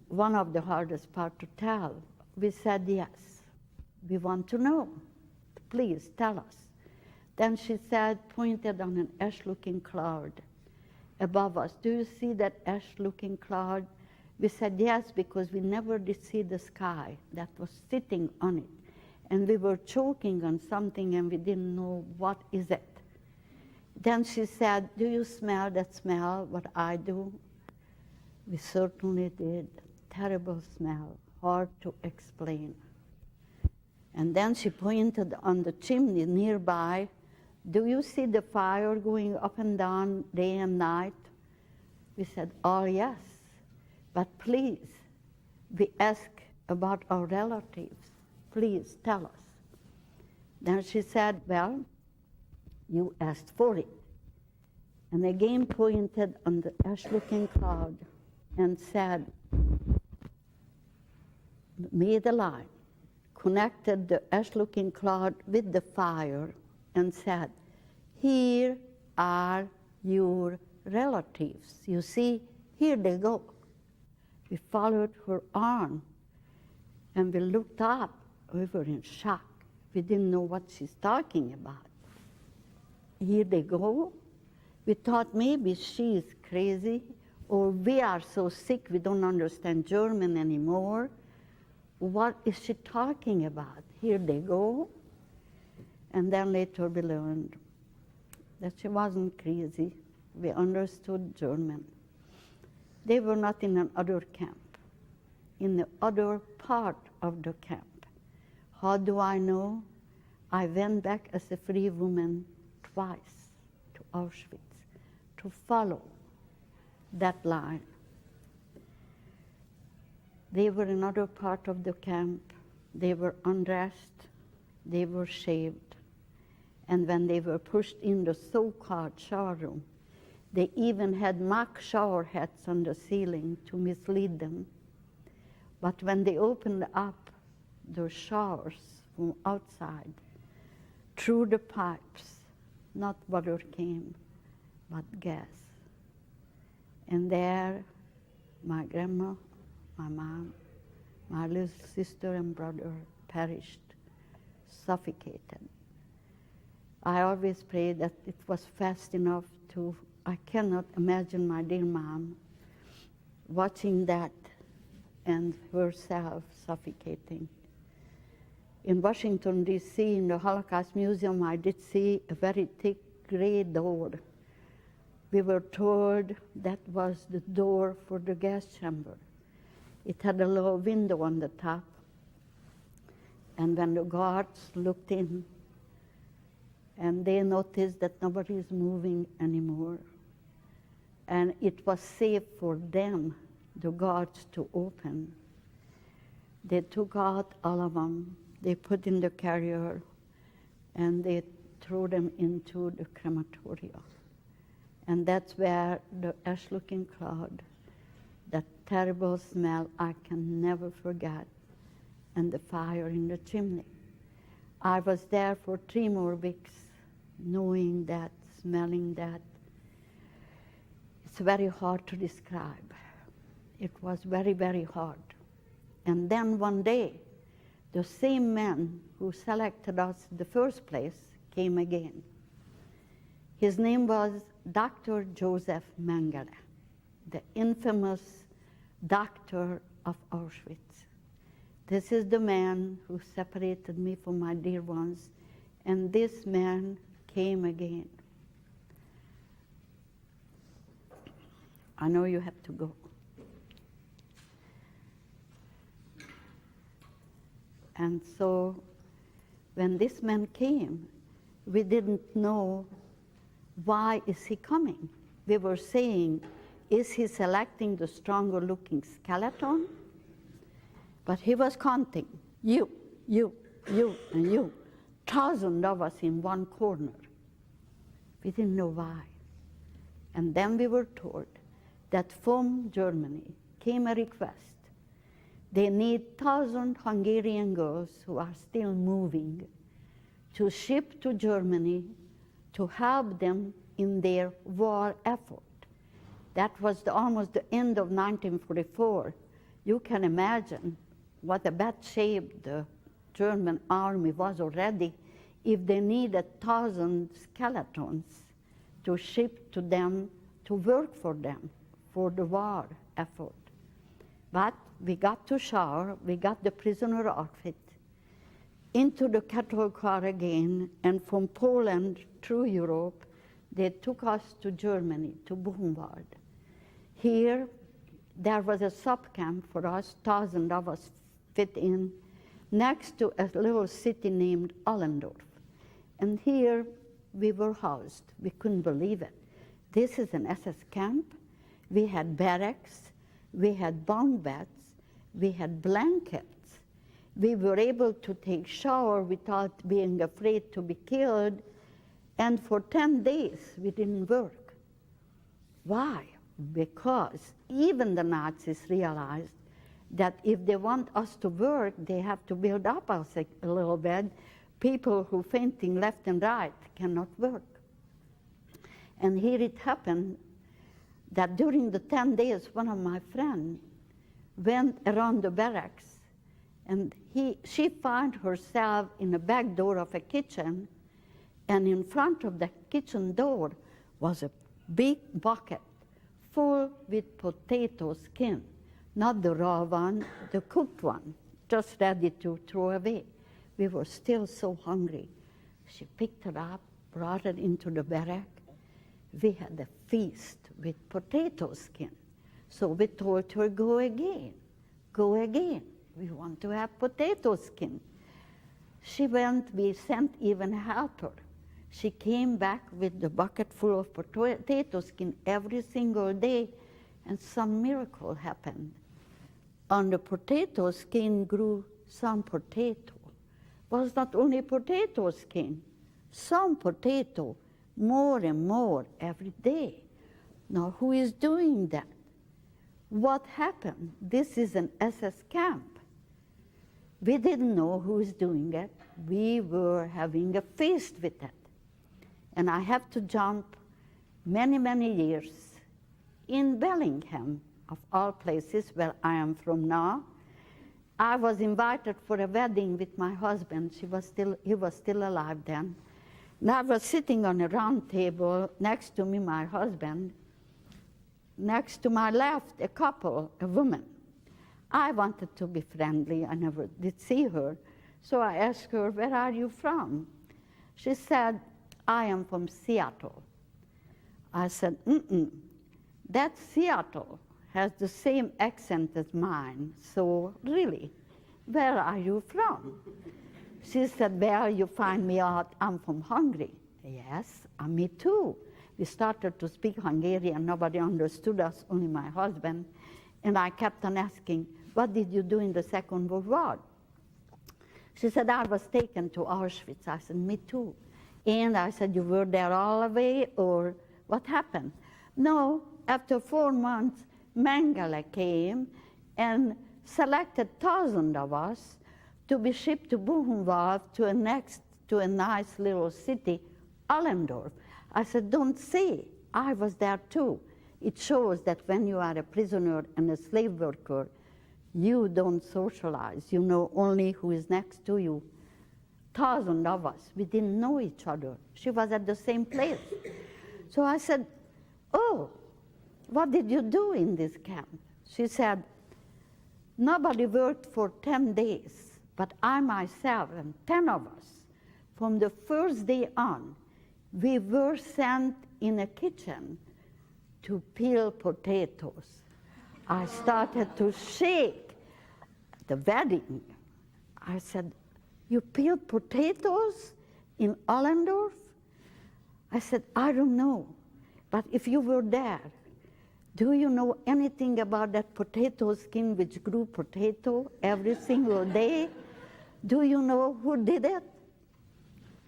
one of the hardest part to tell. We said, "Yes, we want to know. Please tell us." Then she said, pointed on an ash-looking cloud above us. "Do you see that ash-looking cloud?" We said, "Yes," because we never did see the sky that was sitting on it. And we were choking on something and we didn't know what is it. Then she said, "Do you smell that smell, what I do?" We certainly did. Terrible smell, hard to explain. And then she pointed on the chimney nearby. "Do you see the fire going up and down day and night?" We said, "Oh, yes. But please, we ask about our relatives. Please tell us." Then she said, "Well, you asked for it." And again pointed on the ash-looking cloud and said, made a line, connected the ash-looking cloud with the fire and said, "Here are your relatives. You see, here they go." We followed her arm and we looked up. We were in shock. We didn't know what she's talking about. Here they go. We thought maybe she is crazy, or we are so sick we don't understand German anymore. What is she talking about? Here they go. And then later we learned that she wasn't crazy. We understood German. They were not in another camp, in the other part of the camp. How do I know? I went back as a free woman twice to Auschwitz to follow that line. They were in another part of the camp. They were undressed. They were shaved. And when they were pushed in the so-called shower room, they even had mock shower heads on the ceiling to mislead them. But when they opened up the showers from outside, through the pipes, not water came, but gas. And there, my grandma, my mom, my little sister and brother perished, suffocated. I always pray that it was fast enough to, I cannot imagine my dear mom watching that and herself suffocating. In Washington, D.C., in the Holocaust Museum, I did see a very thick gray door. We were told that was the door for the gas chamber. It had a little window on the top. And when the guards looked in, and they noticed that nobody is moving anymore, and it was safe for them, the guards, to open, they took out all of them. They put in the carrier, and they threw them into the crematorium. And that's where the ash-looking cloud, that terrible smell I can never forget, and the fire in the chimney. I was there for 3 more weeks, knowing that, smelling that. It's very hard to describe. It was very, very hard. And then one day, the same man who selected us in the first place came again. His name was Dr. Joseph Mengele, the infamous doctor of Auschwitz. This is the man who separated me from my dear ones, and this man came again. I know you have to go. And so when this man came, we didn't know why is he coming. We were saying, is he selecting the stronger looking skeleton? But he was counting, you, and you. 1,000 of us in one corner. We didn't know why. And then we were told that from Germany came a request. They need 1,000 Hungarian girls who are still moving to ship to Germany to help them in their war effort. That was almost the end of 1944. You can imagine what a bad shape the German army was already if they needed 1,000 skeletons to ship to them to work for them for the war effort. But we got to shore, we got the prisoner outfit into the cattle car again, and from Poland through Europe, they took us to Germany, to Buchenwald. Here, there was a sub-camp for us, 1,000 of us fit in, next to a little city named Allendorf. And here we were housed. We couldn't believe it. This is an SS camp. We had barracks, we had bunk beds, we had blankets. We were able to take shower without being afraid to be killed. And for 10 days, we didn't work. Why? Because even the Nazis realized that if they want us to work, they have to build up us a little bit. People who fainting left and right cannot work. And here it happened that during the 10 days, one of my friends went around the barracks, and she found herself in the back door of a kitchen, and in front of the kitchen door was a big bucket full with potato skin, not the raw one, the cooked one, just ready to throw away. We were still so hungry. She picked it up, brought it into the barrack. We had a feast with potato skin. So we told her, go again, go again. We want to have potato skin. She went, we sent even a helper. She came back with the bucket full of potato skin every single day, and some miracle happened. On the potato skin grew some potato. Was not only potato skin, some potato, more and more every day. Now, who is doing that? What happened? This is an SS camp. We didn't know who was doing it. We were having a feast with it. And I have to jump many, many years in Bellingham, of all places where I am from now. I was invited for a wedding with my husband. He was still alive then. And I was sitting on a round table next to me, my husband. Next to my left, a couple, a woman. I wanted to be friendly. I never did see her. So I asked her, where are you from? She said, I am from Seattle. I said, that Seattle has the same accent as mine, so really, where are you from? She said, well, you find me out, I'm from Hungary. Yes, me too. We started to speak Hungarian, nobody understood us, only my husband, and I kept on asking, what did you do in the Second World War? She said, I was taken to Auschwitz. I said, me too. And I said, you were there all the way, or what happened? No, after 4 months, Mengele came and selected 1,000 of us to be shipped to Buchenwald to a nice little city, Allendorf. I said, don't say, I was there too. It shows that when you are a prisoner and a slave worker, you don't socialize. You know only who is next to you. 1,000 of us, we didn't know each other. She was at the same place. So I said, oh, what did you do in this camp? She said, nobody worked for 10 days, but I myself and 10 of us, from the first day on, we were sent in a kitchen to peel potatoes. I started to shake. The wedding, I said, you peel potatoes in Allendorf? I said, I don't know, but if you were there, do you know anything about that potato skin which grew potato every single day? Do you know who did it?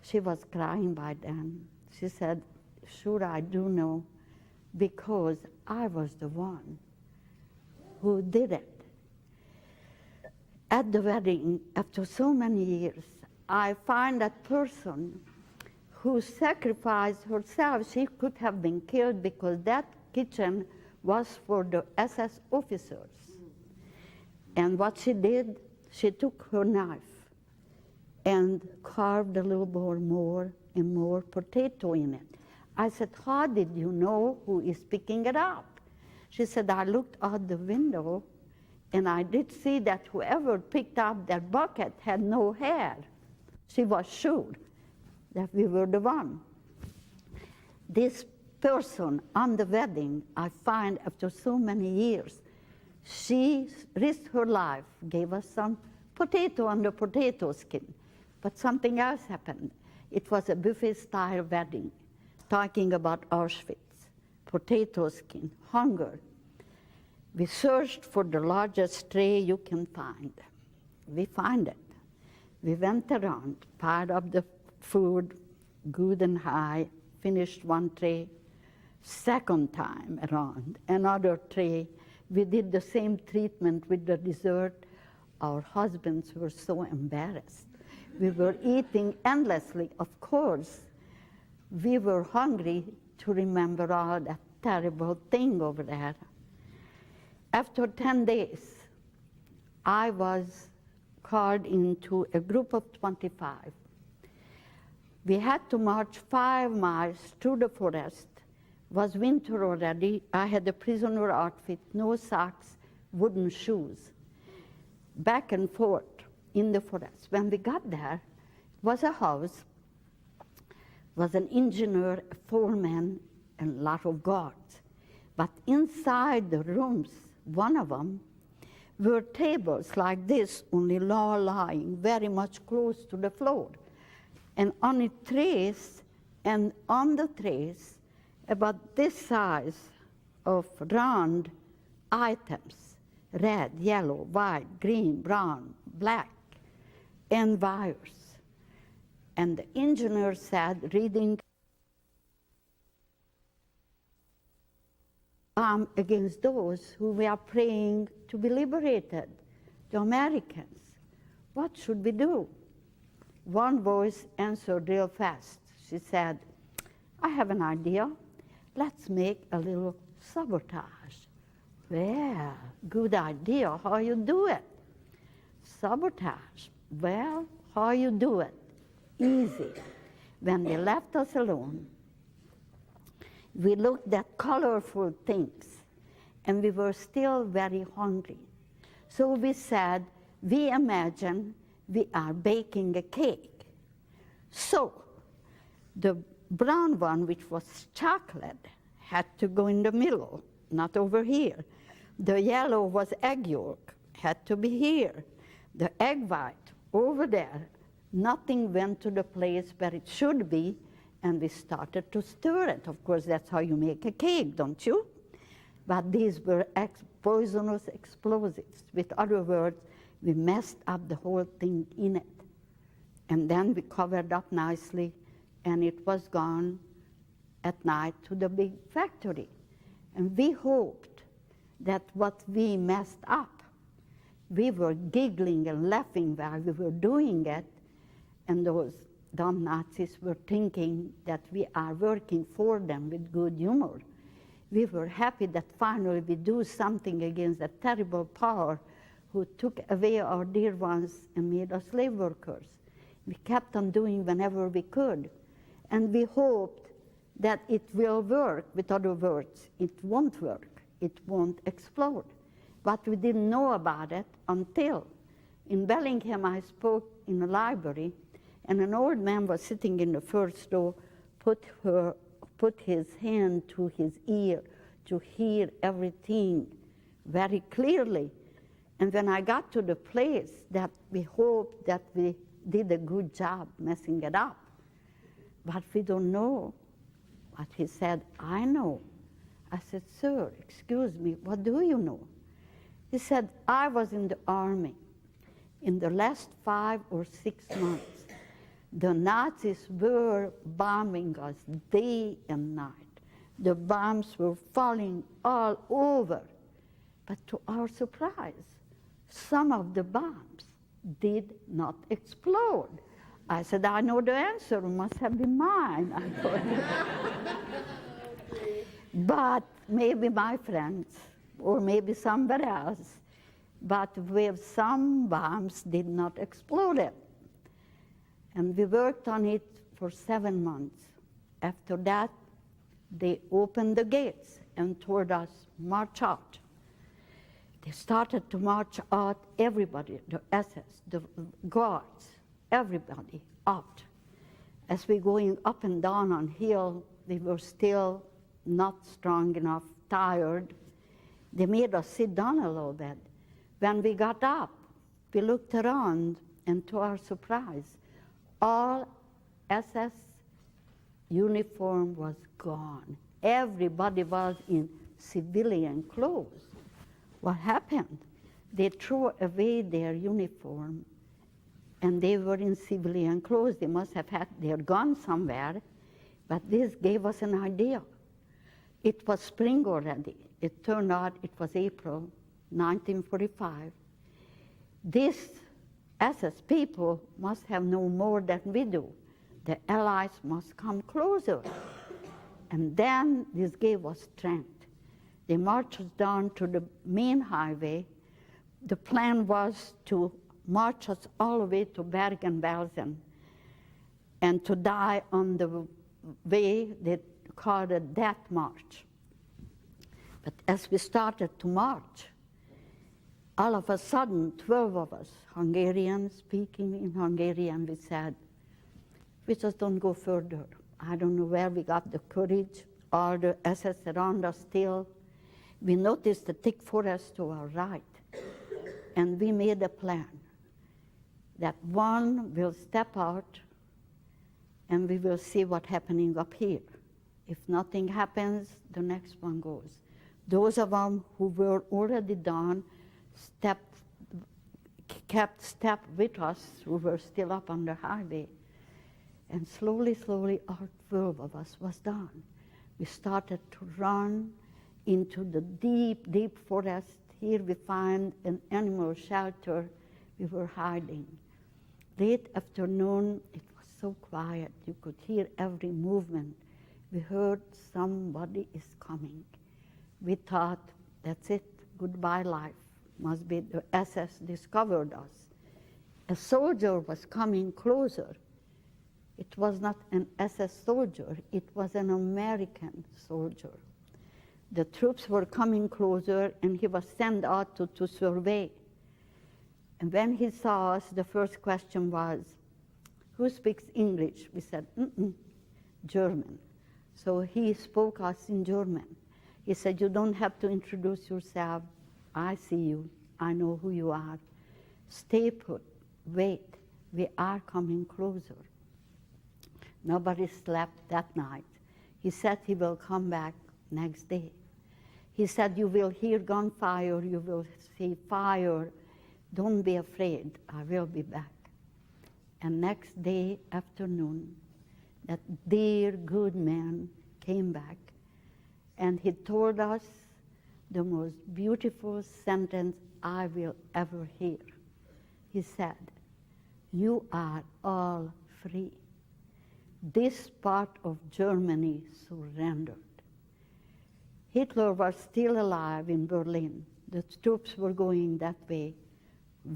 She was crying by then. She said, sure, I do know, because I was the one who did it. At the wedding, after so many years, I find that person who sacrificed herself. She could have been killed because that kitchen was for the SS officers. And what she did, she took her knife and carved a little more and more potato in it. I said, how did you know who is picking it up? She said, I looked out the window and I did see that whoever picked up that bucket had no hair. She was sure that we were the one. This person on the wedding, I find after so many years, she risked her life, gave us some potato on the potato skin. But something else happened. It was a buffet-style wedding, talking about Auschwitz, potato skin, hunger. We searched for the largest tray you can find. We find it. We went around, piled up the food, good and high, finished one tray. Second time around, another tray. We did the same treatment with the dessert. Our husbands were so embarrassed. We were eating endlessly. Of course, we were hungry to remember all that terrible thing over there. After 10 days, I was called into a group of 25. We had to march 5 miles through the forest. It was winter already. I had a prisoner outfit, no socks, wooden shoes, back and forth in the forest. When we got there, it was a house, was an engineer, a foreman, and a lot of guards. But inside the rooms, one of them, were tables like this, only low-lying, very much close to the floor. And on the trays, and on the trays, about this size of round items, red, yellow, white, green, brown, black, and wires. And the engineer said, reading, against those who we are praying to be liberated, the Americans. What should we do? One voice answered real fast. She said, I have an idea. Let's make a little sabotage. Well, good idea. How you do it? Sabotage. Well, how you do it? Easy. When they left us alone, we looked at colorful things, and we were still very hungry. So we said, we imagine we are baking a cake. So the brown one, which was chocolate, had to go in the middle, not over here. The yellow was egg yolk, had to be here. The egg white, over there. Nothing went to the place where it should be, and we started to stir it. Of course, that's how you make a cake, don't you? But these were poisonous explosives. With other words, we messed up the whole thing in it. And then we covered up nicely, and it was gone at night to the big factory. And we hoped that what we messed up, we were giggling and laughing while we were doing it, and those dumb Nazis were thinking that we are working for them with good humor. We were happy that finally we do something against that terrible power who took away our dear ones and made us slave workers. We kept on doing whenever we could. And we hoped that it will work. With other words, it won't work. It won't explode. But we didn't know about it until in Bellingham I spoke in a library, and an old man was sitting in the first row, put his hand to his ear to hear everything very clearly. And when I got to the place that we hoped that we did a good job messing it up, but we don't know what he said. I know. I said, sir, excuse me, what do you know? He said, I was in the army. In the last 5 or 6 months, the Nazis were bombing us day and night. The bombs were falling all over. But to our surprise, some of the bombs did not explode. I said, I know the answer, it must have been mine. I thought. But maybe my friends, or maybe somebody else, but with some bombs did not explode it. And we worked on it for 7 months. After that, they opened the gates and told us, march out. They started to march out, everybody, the SS, the guards, everybody out. As we going up and down on hill, we were still not strong enough, tired. They made us sit down a little bit. When we got up, we looked around, and to our surprise, all SS uniform was gone. Everybody was in civilian clothes. What happened? They threw away their uniform, and they were in civilian clothes. They must have had their guns somewhere, but this gave us an idea. It was spring already. It turned out it was April 1945. These SS people must have known more than we do. The Allies must come closer. And then this gave us strength. They marched us down to the main highway. The plan was to march us all the way to Bergen-Belsen and to die on the way. They called it Death March. But as we started to march, all of a sudden, 12 of us, Hungarians, speaking in Hungarian, we said, we just don't go further. I don't know where we got the courage. All the SS around us still. We noticed the thick forest to our right, and we made a plan that one will step out and we will see what's happening up here. If nothing happens, the next one goes. Those of them who were already done kept step with us, who were still up on the highway. And slowly, slowly, all 12 of us was done. We started to run into the deep, deep forest. Here we find an animal shelter. We were hiding. Late afternoon, it was so quiet. You could hear every movement. We heard somebody is coming. We thought, that's it, goodbye life. Must be the SS discovered us. A soldier was coming closer. It was not an SS soldier, it was an American soldier. The troops were coming closer, and he was sent out to survey. And when he saw us, the first question was, who speaks English? We said, German. So he spoke us in German. He said, you don't have to introduce yourself. I see you. I know who you are. Stay put. Wait. We are coming closer. Nobody slept that night. He said he will come back next day. He said, you will hear gunfire, you will see fire. Don't be afraid, I will be back. And next day afternoon, that dear good man came back, and he told us the most beautiful sentence I will ever hear. He said, you are all free. This part of Germany surrendered. Hitler was still alive in Berlin. The troops were going that way.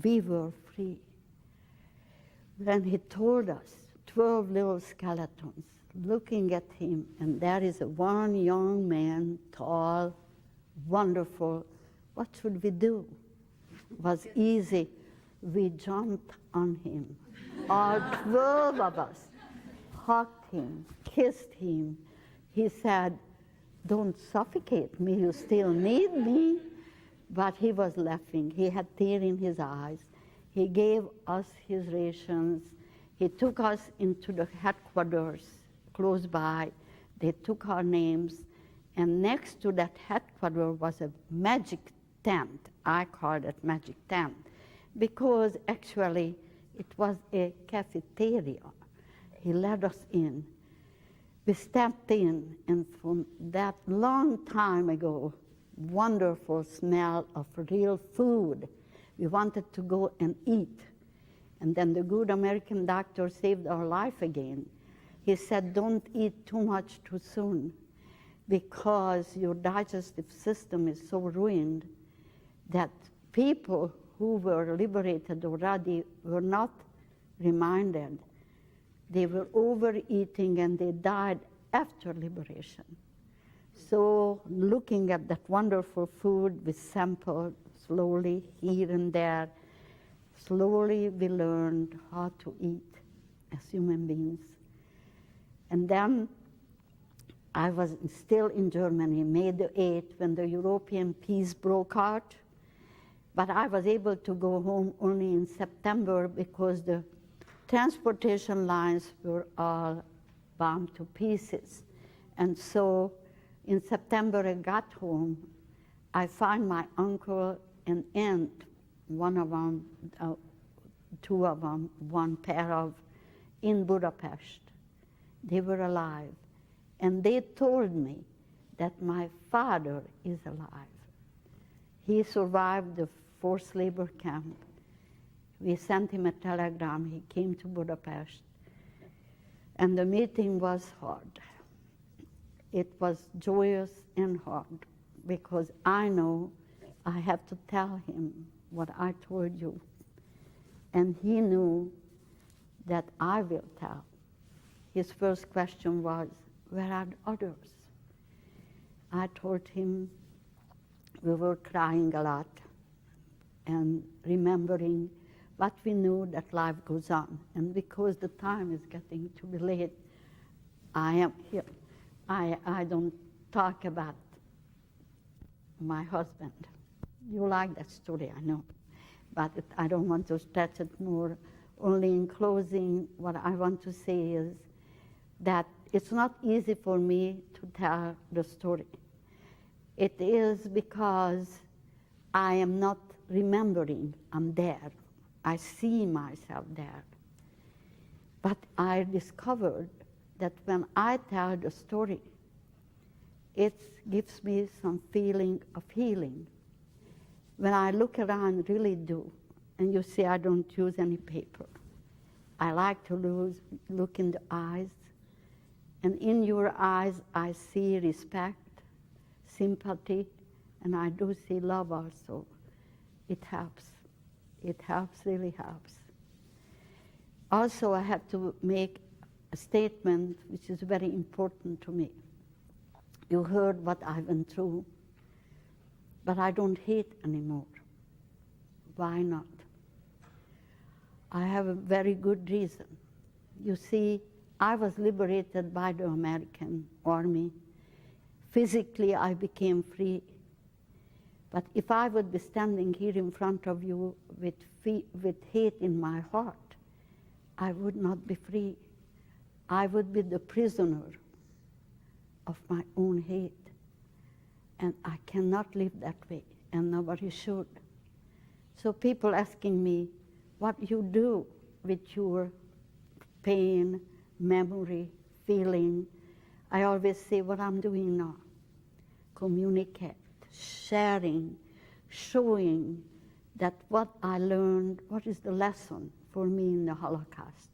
We were free. When he told us, 12 little skeletons looking at him, and there is one young man, tall, wonderful. What should we do? It was easy. We jumped on him. All 12 of us hugged him, kissed him. He said, don't suffocate me, you still need me. But he was laughing. He had tears in his eyes. He gave us his rations. He took us into the headquarters close by. They took our names. And next to that headquarters was a magic tent. I called it magic tent because actually it was a cafeteria. He led us in. We stepped in, and from that long time ago, wonderful smell of real food. We wanted to go and eat. And then the good American doctor saved our life again. He said, don't eat too much too soon, because your digestive system is so ruined that people who were liberated already were not reminded. They were overeating and they died after liberation. So looking at that wonderful food, we sampled slowly here and there. Slowly we learned how to eat as human beings. And then I was still in Germany, May the 8th, when the European peace broke out. But I was able to go home only in September because the transportation lines were all bombed to pieces. And so in September I got home. I found my uncle and aunt, one of them, two of them, one pair of, in Budapest. They were alive. And they told me that my father is alive. He survived the forced labor camp. We sent him a telegram. He came to Budapest. And the meeting was hard. It was joyous and hard, because I know I have to tell him what I told you. And he knew that I will tell. His first question was, where are the others? I told him we were crying a lot and remembering, but we knew that life goes on. And because the time is getting to be late, I am here. I don't talk about my husband. You like that story, I know, but I don't want to stretch it more. Only in closing, what I want to say is that it's not easy for me to tell the story. It is because I am not remembering I'm there. I see myself there. But I discovered that when I tell the story, it gives me some feeling of healing. When I look around, really do, and you see I don't use any paper. I like to look in the eyes, and in your eyes I see respect, sympathy, and I do see love also. It helps. It helps, really helps. Also, I have to make a statement which is very important to me. You heard what I went through, but I don't hate anymore. Why not? I have a very good reason. You see, I was liberated by the American army. Physically, I became free. But if I would be standing here in front of you with hate in my heart, I would not be free. I would be the prisoner of my own hate. And I cannot live that way, and nobody should. So people asking me, what you do with your pain, memory, feeling, I always say what I'm doing now. Communicate, sharing, showing that what I learned, what is the lesson for me in the Holocaust.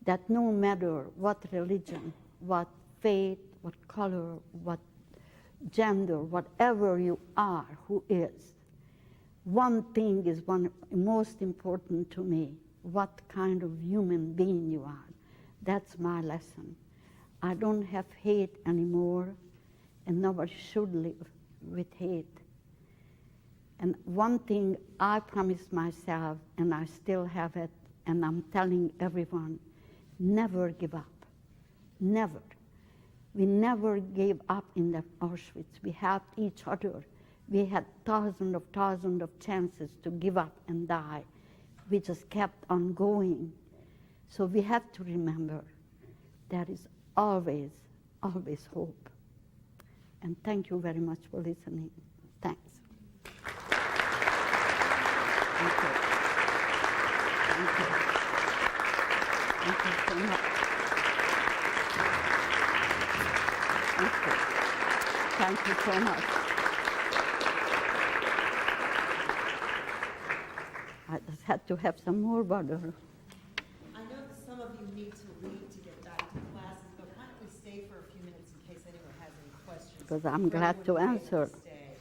That no matter what religion, what faith, what color, what gender, whatever you are, who is, one thing is most important to me, what kind of human being you are. That's my lesson. I don't have hate anymore, and nobody should live with hate. And one thing I promised myself, and I still have it, and I'm telling everyone, never give up. Never. We never gave up in the Auschwitz. We helped each other. We had thousands of chances to give up and die. We just kept on going. So we have to remember there is always, always hope. And thank you very much for listening. Thanks. Thank you. Thank you. Thank you so much. Thank you. Thank you so much. That's had to have some more butter. I know that some of you need to leave to get back to classes, but why don't we stay for a few minutes in case anyone has any questions? Because I'm for glad to anyone who answer. stay.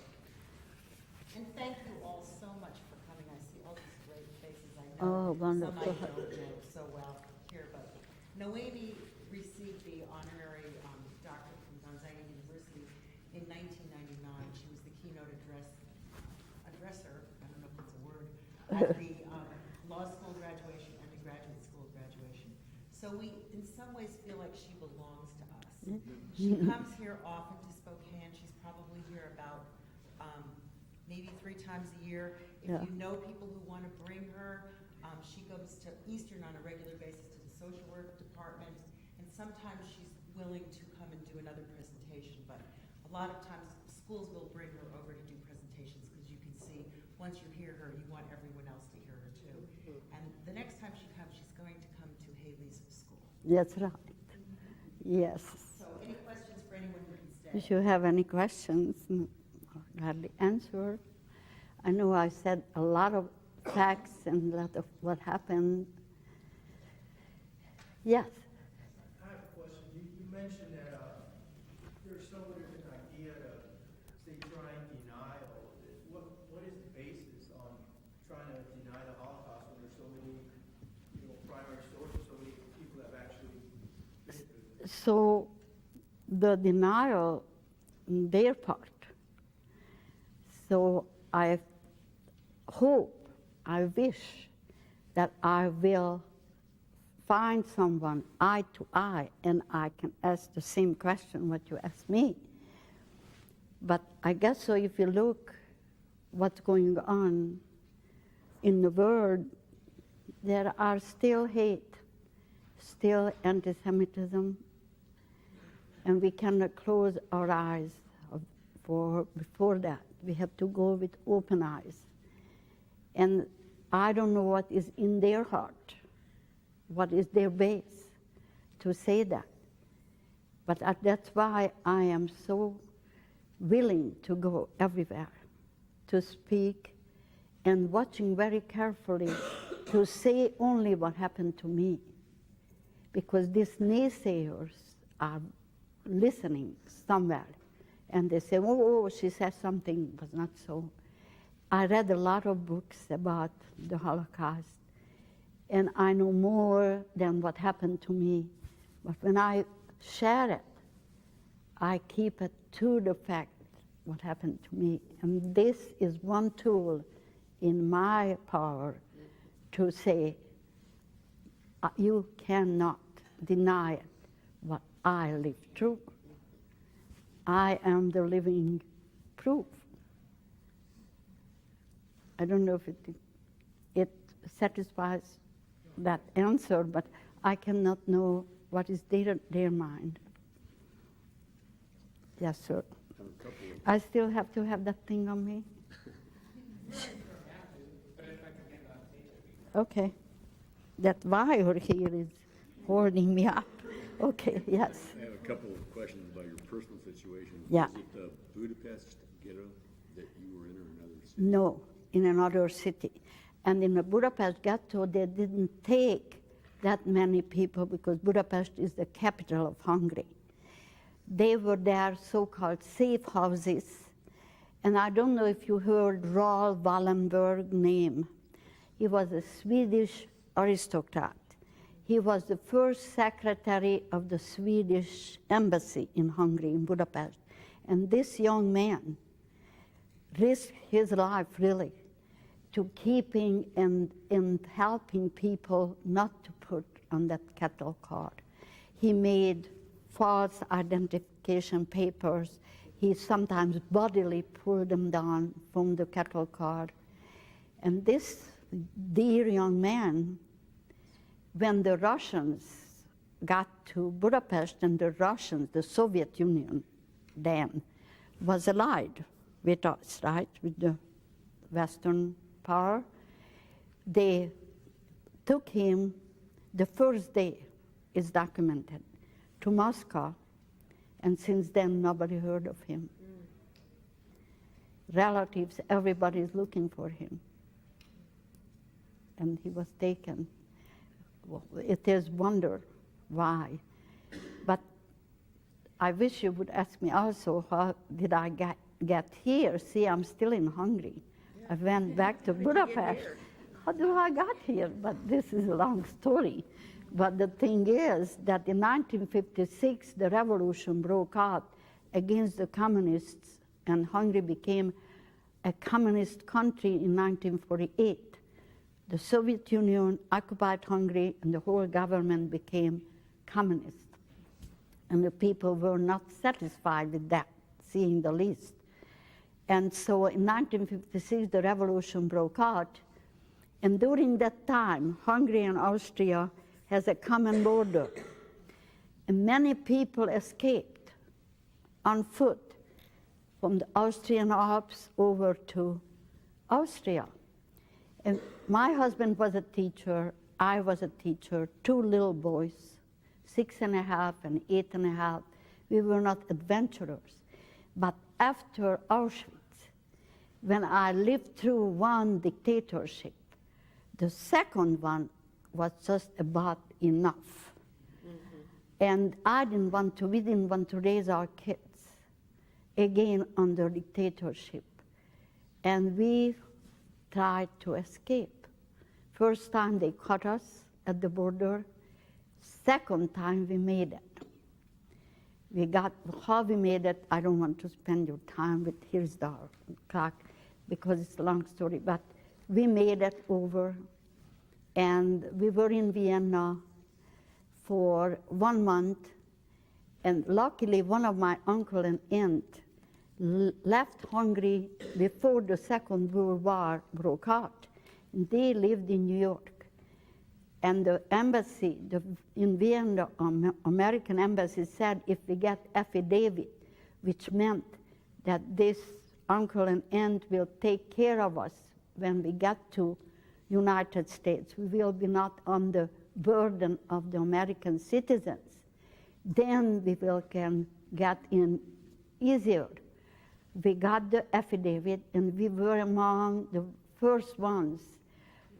And thank you all so much for coming. I see all these great faces. I Oh, know wonderful. some I don't know so well here, but Noemi received the honorary doctorate from Gonzaga University in 1999. She was the keynote addresser, I don't know if that's a word, at the law school graduation and the graduate school graduation. So we, in some ways, feel like she belongs to us. She comes here often to Spokane. She's probably here about maybe 3 times a year. If Yeah. you know people who want to bring her, she goes to Eastern on a regular basis to the social work department, and sometimes she's willing to come and do another presentation, but a lot of times schools will bring her over to do presentations because you can see once you hear her, you want everyone else to hear her too. And the next time she comes, she's going to come to Haley's school. That's right. Yes. So any questions for anyone who can stay? If you have any questions, I'll gladly answer. I know I said a lot of facts and a lot of what happened. Yes. I have a question. You mentioned that there's so many different idea to, say, trying denial. What is the basis on trying to deny the Holocaust when there's so many, primary sources, so many people have actually been through this? So the denial on their part. So I hope, I wish that I will find someone eye to eye and I can ask the same question what you asked me. But I guess so if you look what's going on in the world, there are still hate, still anti-Semitism, and we cannot close our eyes before that. We have to go with open eyes. And I don't know what is in their heart, what is their base to say that. But that's why I am so willing to go everywhere, to speak, and watching very carefully to say only what happened to me. Because these naysayers are listening somewhere, and they say, oh, she said something was not so. I read a lot of books about the Holocaust, and I know more than what happened to me. But when I share it, I keep it to the fact what happened to me. And this is one tool in my power to say, you cannot deny it, what I lived through. I am the living proof. I don't know if it satisfies that answer, but I cannot know what is their mind. Yes, sir. I still have to have that thing on me? Okay. That wire here is holding me up. Okay, yes. I have a couple of questions about your personal situation. Yeah. Was it the Budapest ghetto that you were in, or another city? No, in another city. And in the Budapest ghetto, they didn't take that many people because Budapest is the capital of Hungary. They were there so-called safe houses. And I don't know if you heard Raoul Wallenberg name. He was a Swedish aristocrat. He was the first secretary of the Swedish embassy in Hungary, in Budapest. And this young man risked his life, really, to keeping and helping people not to put on that cattle card. He made false identification papers. He sometimes bodily pulled them down from the cattle card. And this dear young man, when the Russians got to Budapest, and the Russians, the Soviet Union then, was allied with us, right, with the Western power, they took him, the first day is documented, to Moscow, and since then nobody heard of him. Relatives, everybody is looking for him. and he was taken. Well, it is wonder why. But I wish you would ask me also, how did I get here? See, I'm still in Hungary. Yeah. I went back to Budapest. How do I got here? But this is a long story. But the thing is that in 1956, the revolution broke out against the communists, and Hungary became a communist country in 1948. The Soviet Union occupied Hungary, and the whole government became communist. And the people were not satisfied with that, seeing the list. And so in 1956, the revolution broke out. And during that time, Hungary and Austria has a common border. And many people escaped on foot from the Austrian Alps over to Austria. And my husband was a teacher, I was a teacher, 2 little boys, 6.5 and 8.5. We were not adventurers. But after Auschwitz, when I lived through one dictatorship, the second one was just about enough. And we didn't want to raise our kids again under dictatorship. And we tried to escape. First time they caught us at the border. Second time we made it. How we made it, I don't want to spend your time with here's the clock because it's a long story, but we made it over, and we were in Vienna for 1 month, and luckily one of my uncle and aunt left Hungary before the Second World War broke out. And they lived in New York. And the embassy in Vienna, American embassy said if we get affidavit, which meant that this uncle and aunt will take care of us when we get to United States. We will be not on the burden of the American citizens. Then we can get in easier. We got the affidavit, and we were among the first ones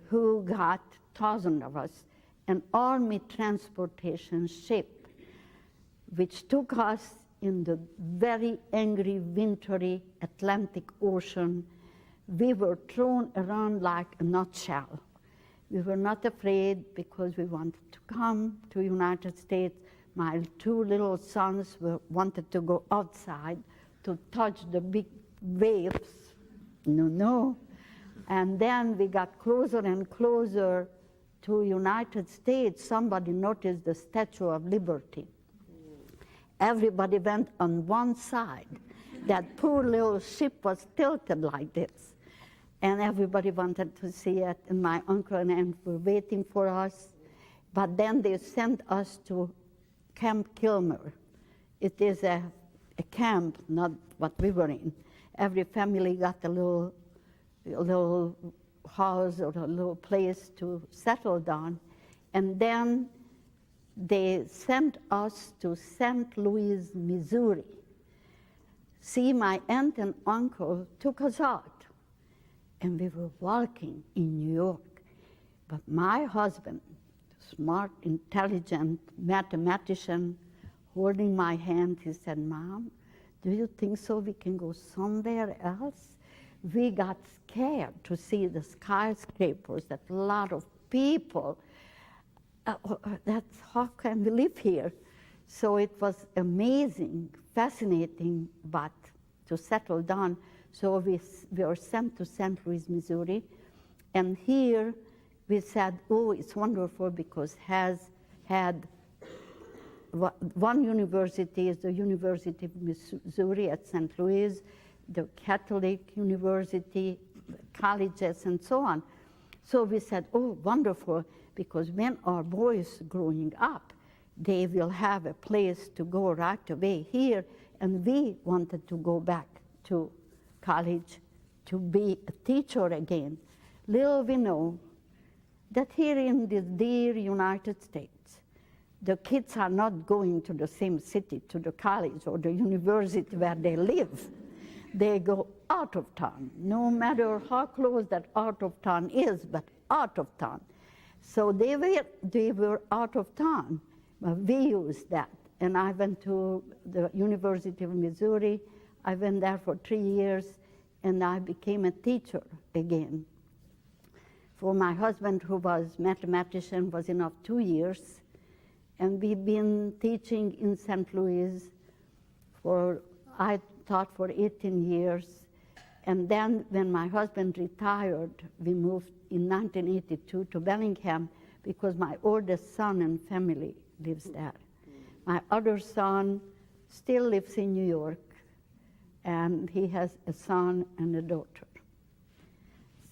who got 1,000 of us an army transportation ship, which took us in the very angry, wintry Atlantic Ocean. We were thrown around like a nutshell. We were not afraid because we wanted to come to the United States. My 2 little sons wanted to go outside to touch the big waves. No. And then we got closer and closer to United States. Somebody noticed the Statue of Liberty. Everybody went on one side. That poor little ship was tilted like this. And everybody wanted to see it. And my uncle and aunt were waiting for us. But then they sent us to Camp Kilmer. It is a camp, not what we were in. Every family got a little house or a little place to settle down. And then they sent us to St. Louis, Missouri. See, my aunt and uncle took us out, and we were walking in New York. But my husband, smart, intelligent mathematician, holding my hand, he said, "Mom, do you think so we can go somewhere else?" We got scared to see the skyscrapers, that a lot of people. That's how can we live here? So it was amazing, fascinating, but to settle down. So we were sent to St. Louis, Missouri. And here we said, oh, it's wonderful because has had one university is the University of Missouri at St. Louis, the Catholic University, colleges, and so on. So we said, oh, wonderful, because when our boys growing up, they will have a place to go right away here, and we wanted to go back to college to be a teacher again. Little we know that here in this dear United States, the kids are not going to the same city, to the college or the university where they live. They go out of town, no matter how close that out of town is, but out of town. So they were out of town, but we used that. And I went to the University of Missouri. I went there for 3 years, and I became a teacher again. For my husband, who was mathematician, was enough 2 years. And we've been teaching in St. Louis I taught for 18 years. And then when my husband retired, we moved in 1982 to Bellingham because my oldest son and family lives there. My other son still lives in New York, and he has a son and a daughter.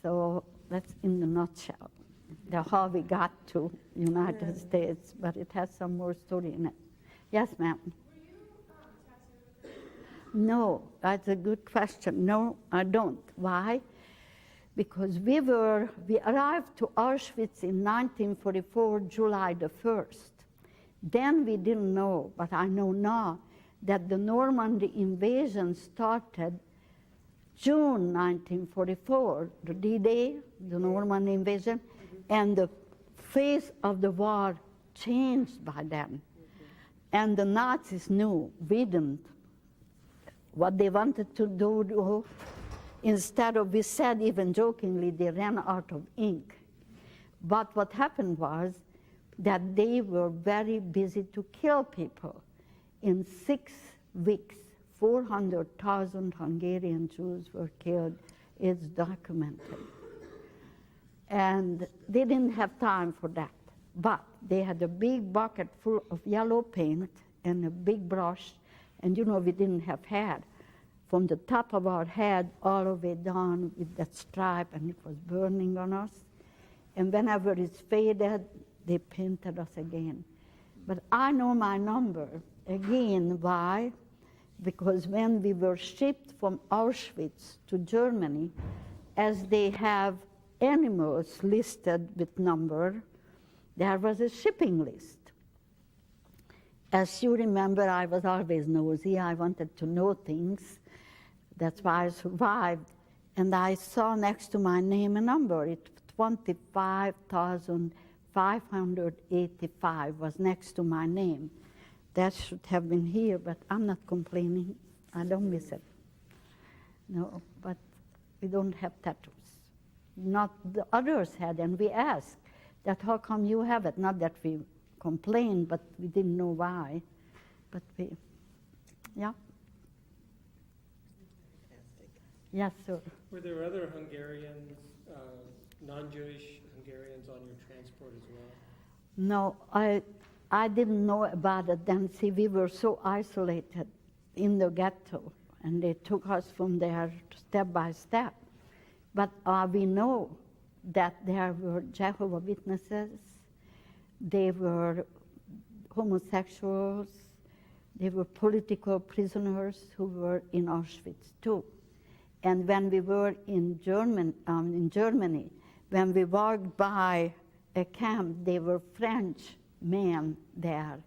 So that's in the nutshell, how we got to United States, but it has some more story in it. Yes, ma'am? Were you tattooed with it? No, that's a good question. No, I don't. Why? Because we arrived to Auschwitz in 1944, July the 1st. Then we didn't know, but I know now, that the Normandy invasion started June 1944, the D-Day, the Normandy invasion, and the face of the war changed by then. And the Nazis knew, we didn't. What they wanted to do, instead of, we said even jokingly, they ran out of ink. But what happened was that they were very busy to kill people. In 6 weeks, 400,000 Hungarian Jews were killed. It's documented. And they didn't have time for that. But they had a big bucket full of yellow paint and a big brush. And you know, we didn't have hair. From the top of our head all the way down with that stripe, and it was burning on us. And whenever it's faded, they painted us again. But I know my number. Again, why? Because when we were shipped from Auschwitz to Germany, as they have animals listed with number, there was a shipping list. As you remember, I was always nosy. I wanted to know things. That's why I survived. And I saw next to my name a number. It 25,585 was next to my name. That should have been here, but I'm not complaining. I don't miss it. No, but we don't have tattoos. Not the others had, and we asked that how come you have it? Not that we complained, but we didn't know why. But yeah. Yes, sir. Were there other Hungarians, non-Jewish Hungarians on your transport as well? No, I didn't know about it then. See, we were so isolated in the ghetto, and they took us from there step by step. But we know that there were Jehovah's Witnesses, they were homosexuals, they were political prisoners who were in Auschwitz too. And when we were in Germany, when we walked by a camp, they were French men there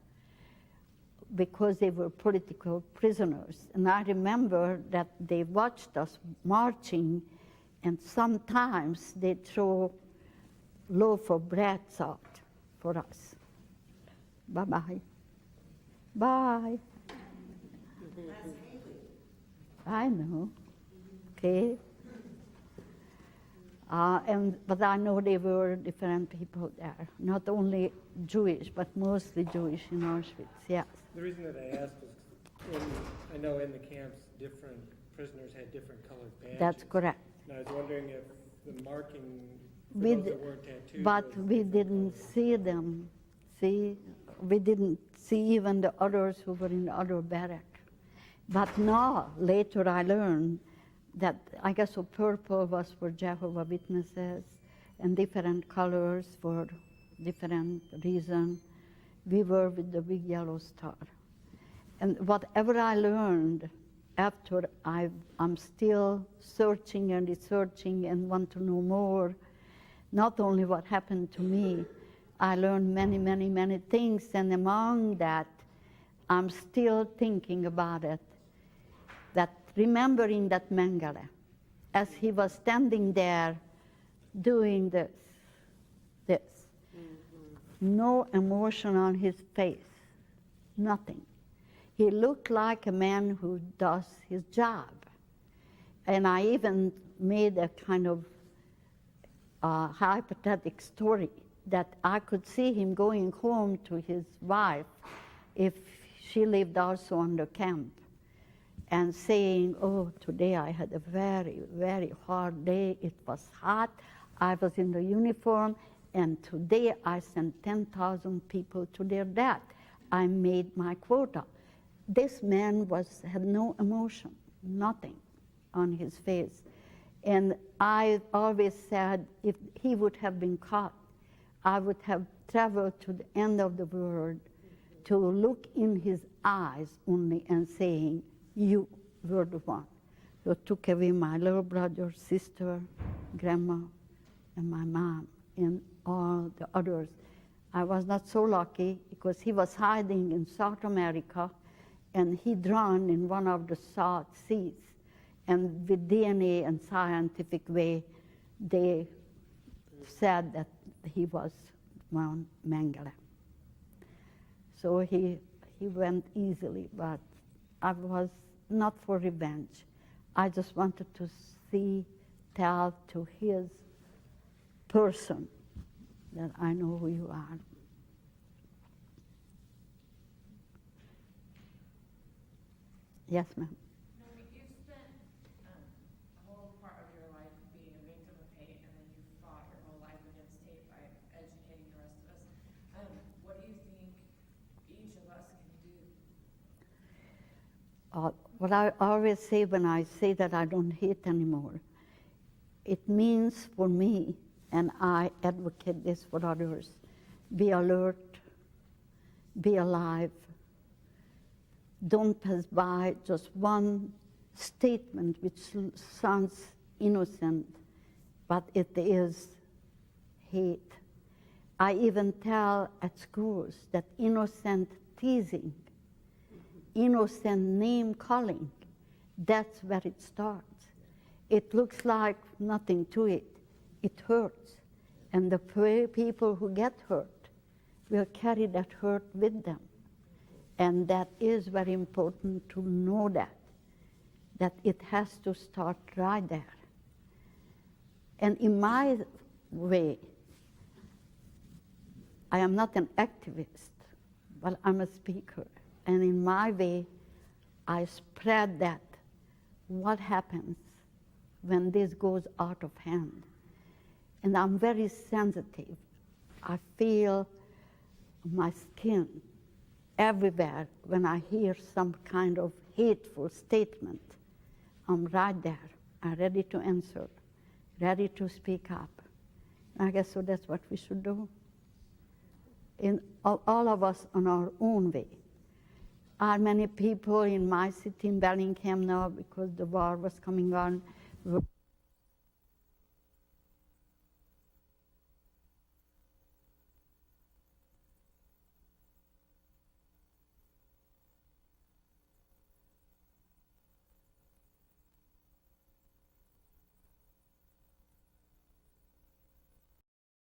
because they were political prisoners. And I remember that they watched us marching, and sometimes they throw loaf of bread out for us. Bye-bye. Bye. I know. Okay. But I know they were different people there, not only Jewish, but mostly Jewish in Auschwitz, yes. The reason that I asked is, I know in the camps, different prisoners had different colored badges. That's correct. And I was wondering if the marking for We those d- that weren't tattooed But was we different didn't colors. see them. See, we didn't see even the others who were in the other barrack. But now, later I learned that I guess so purple was for Jehovah's Witnesses, and different colors for different reason. We were with the big yellow star. And whatever I learned after, I'm still searching and researching and want to know more. Not only what happened to me, I learned many, many, many things, and among that, I'm still thinking about it. That remembering that Mengele, as he was standing there doing this, no emotion on his face, nothing. He looked like a man who does his job. And I even made a kind of hypothetical story that I could see him going home to his wife if she lived also on the camp and saying, oh, today I had a very, very hard day. It was hot. I was in the uniform, and today I sent 10,000 people to their death. I made my quota. This man had no emotion, nothing on his face. And I always said, if he would have been caught, I would have traveled to the end of the world to look in his eyes only and saying, you were the one who took away my little brother, sister, grandma, and my mom, and all the others. I was not so lucky because he was hiding in South America, and he drowned in one of the South Seas. And with DNA and scientific way, they said that he was one Mengele. So he went easily, but I was not for revenge. I just wanted to tell to his person that I know who you are. Yes, ma'am. Naomi, you've spent a whole part of your life being a victim of hate, and then you fought your whole life against hate by educating the rest of us. What do you think each of us can do? What I always say when I say that I don't hate anymore, it means for me, and I advocate this for others, be alert, be alive. Don't pass by just one statement which sounds innocent, but it is hate. I even tell at schools that innocent teasing, innocent name calling, that's where it starts. It looks like nothing to it. It hurts. And the people who get hurt will carry that hurt with them. And that is very important to know that it has to start right there. And in my way, I am not an activist, but I'm a speaker. And in my way, I spread that, what happens when this goes out of hand. And I'm very sensitive. I feel my skin everywhere when I hear some kind of hateful statement. I'm right there. I'm ready to answer, ready to speak up. I guess so that's what we should do. In all of us on our own way. Are many people in my city in Bellingham now, because the war was coming on, were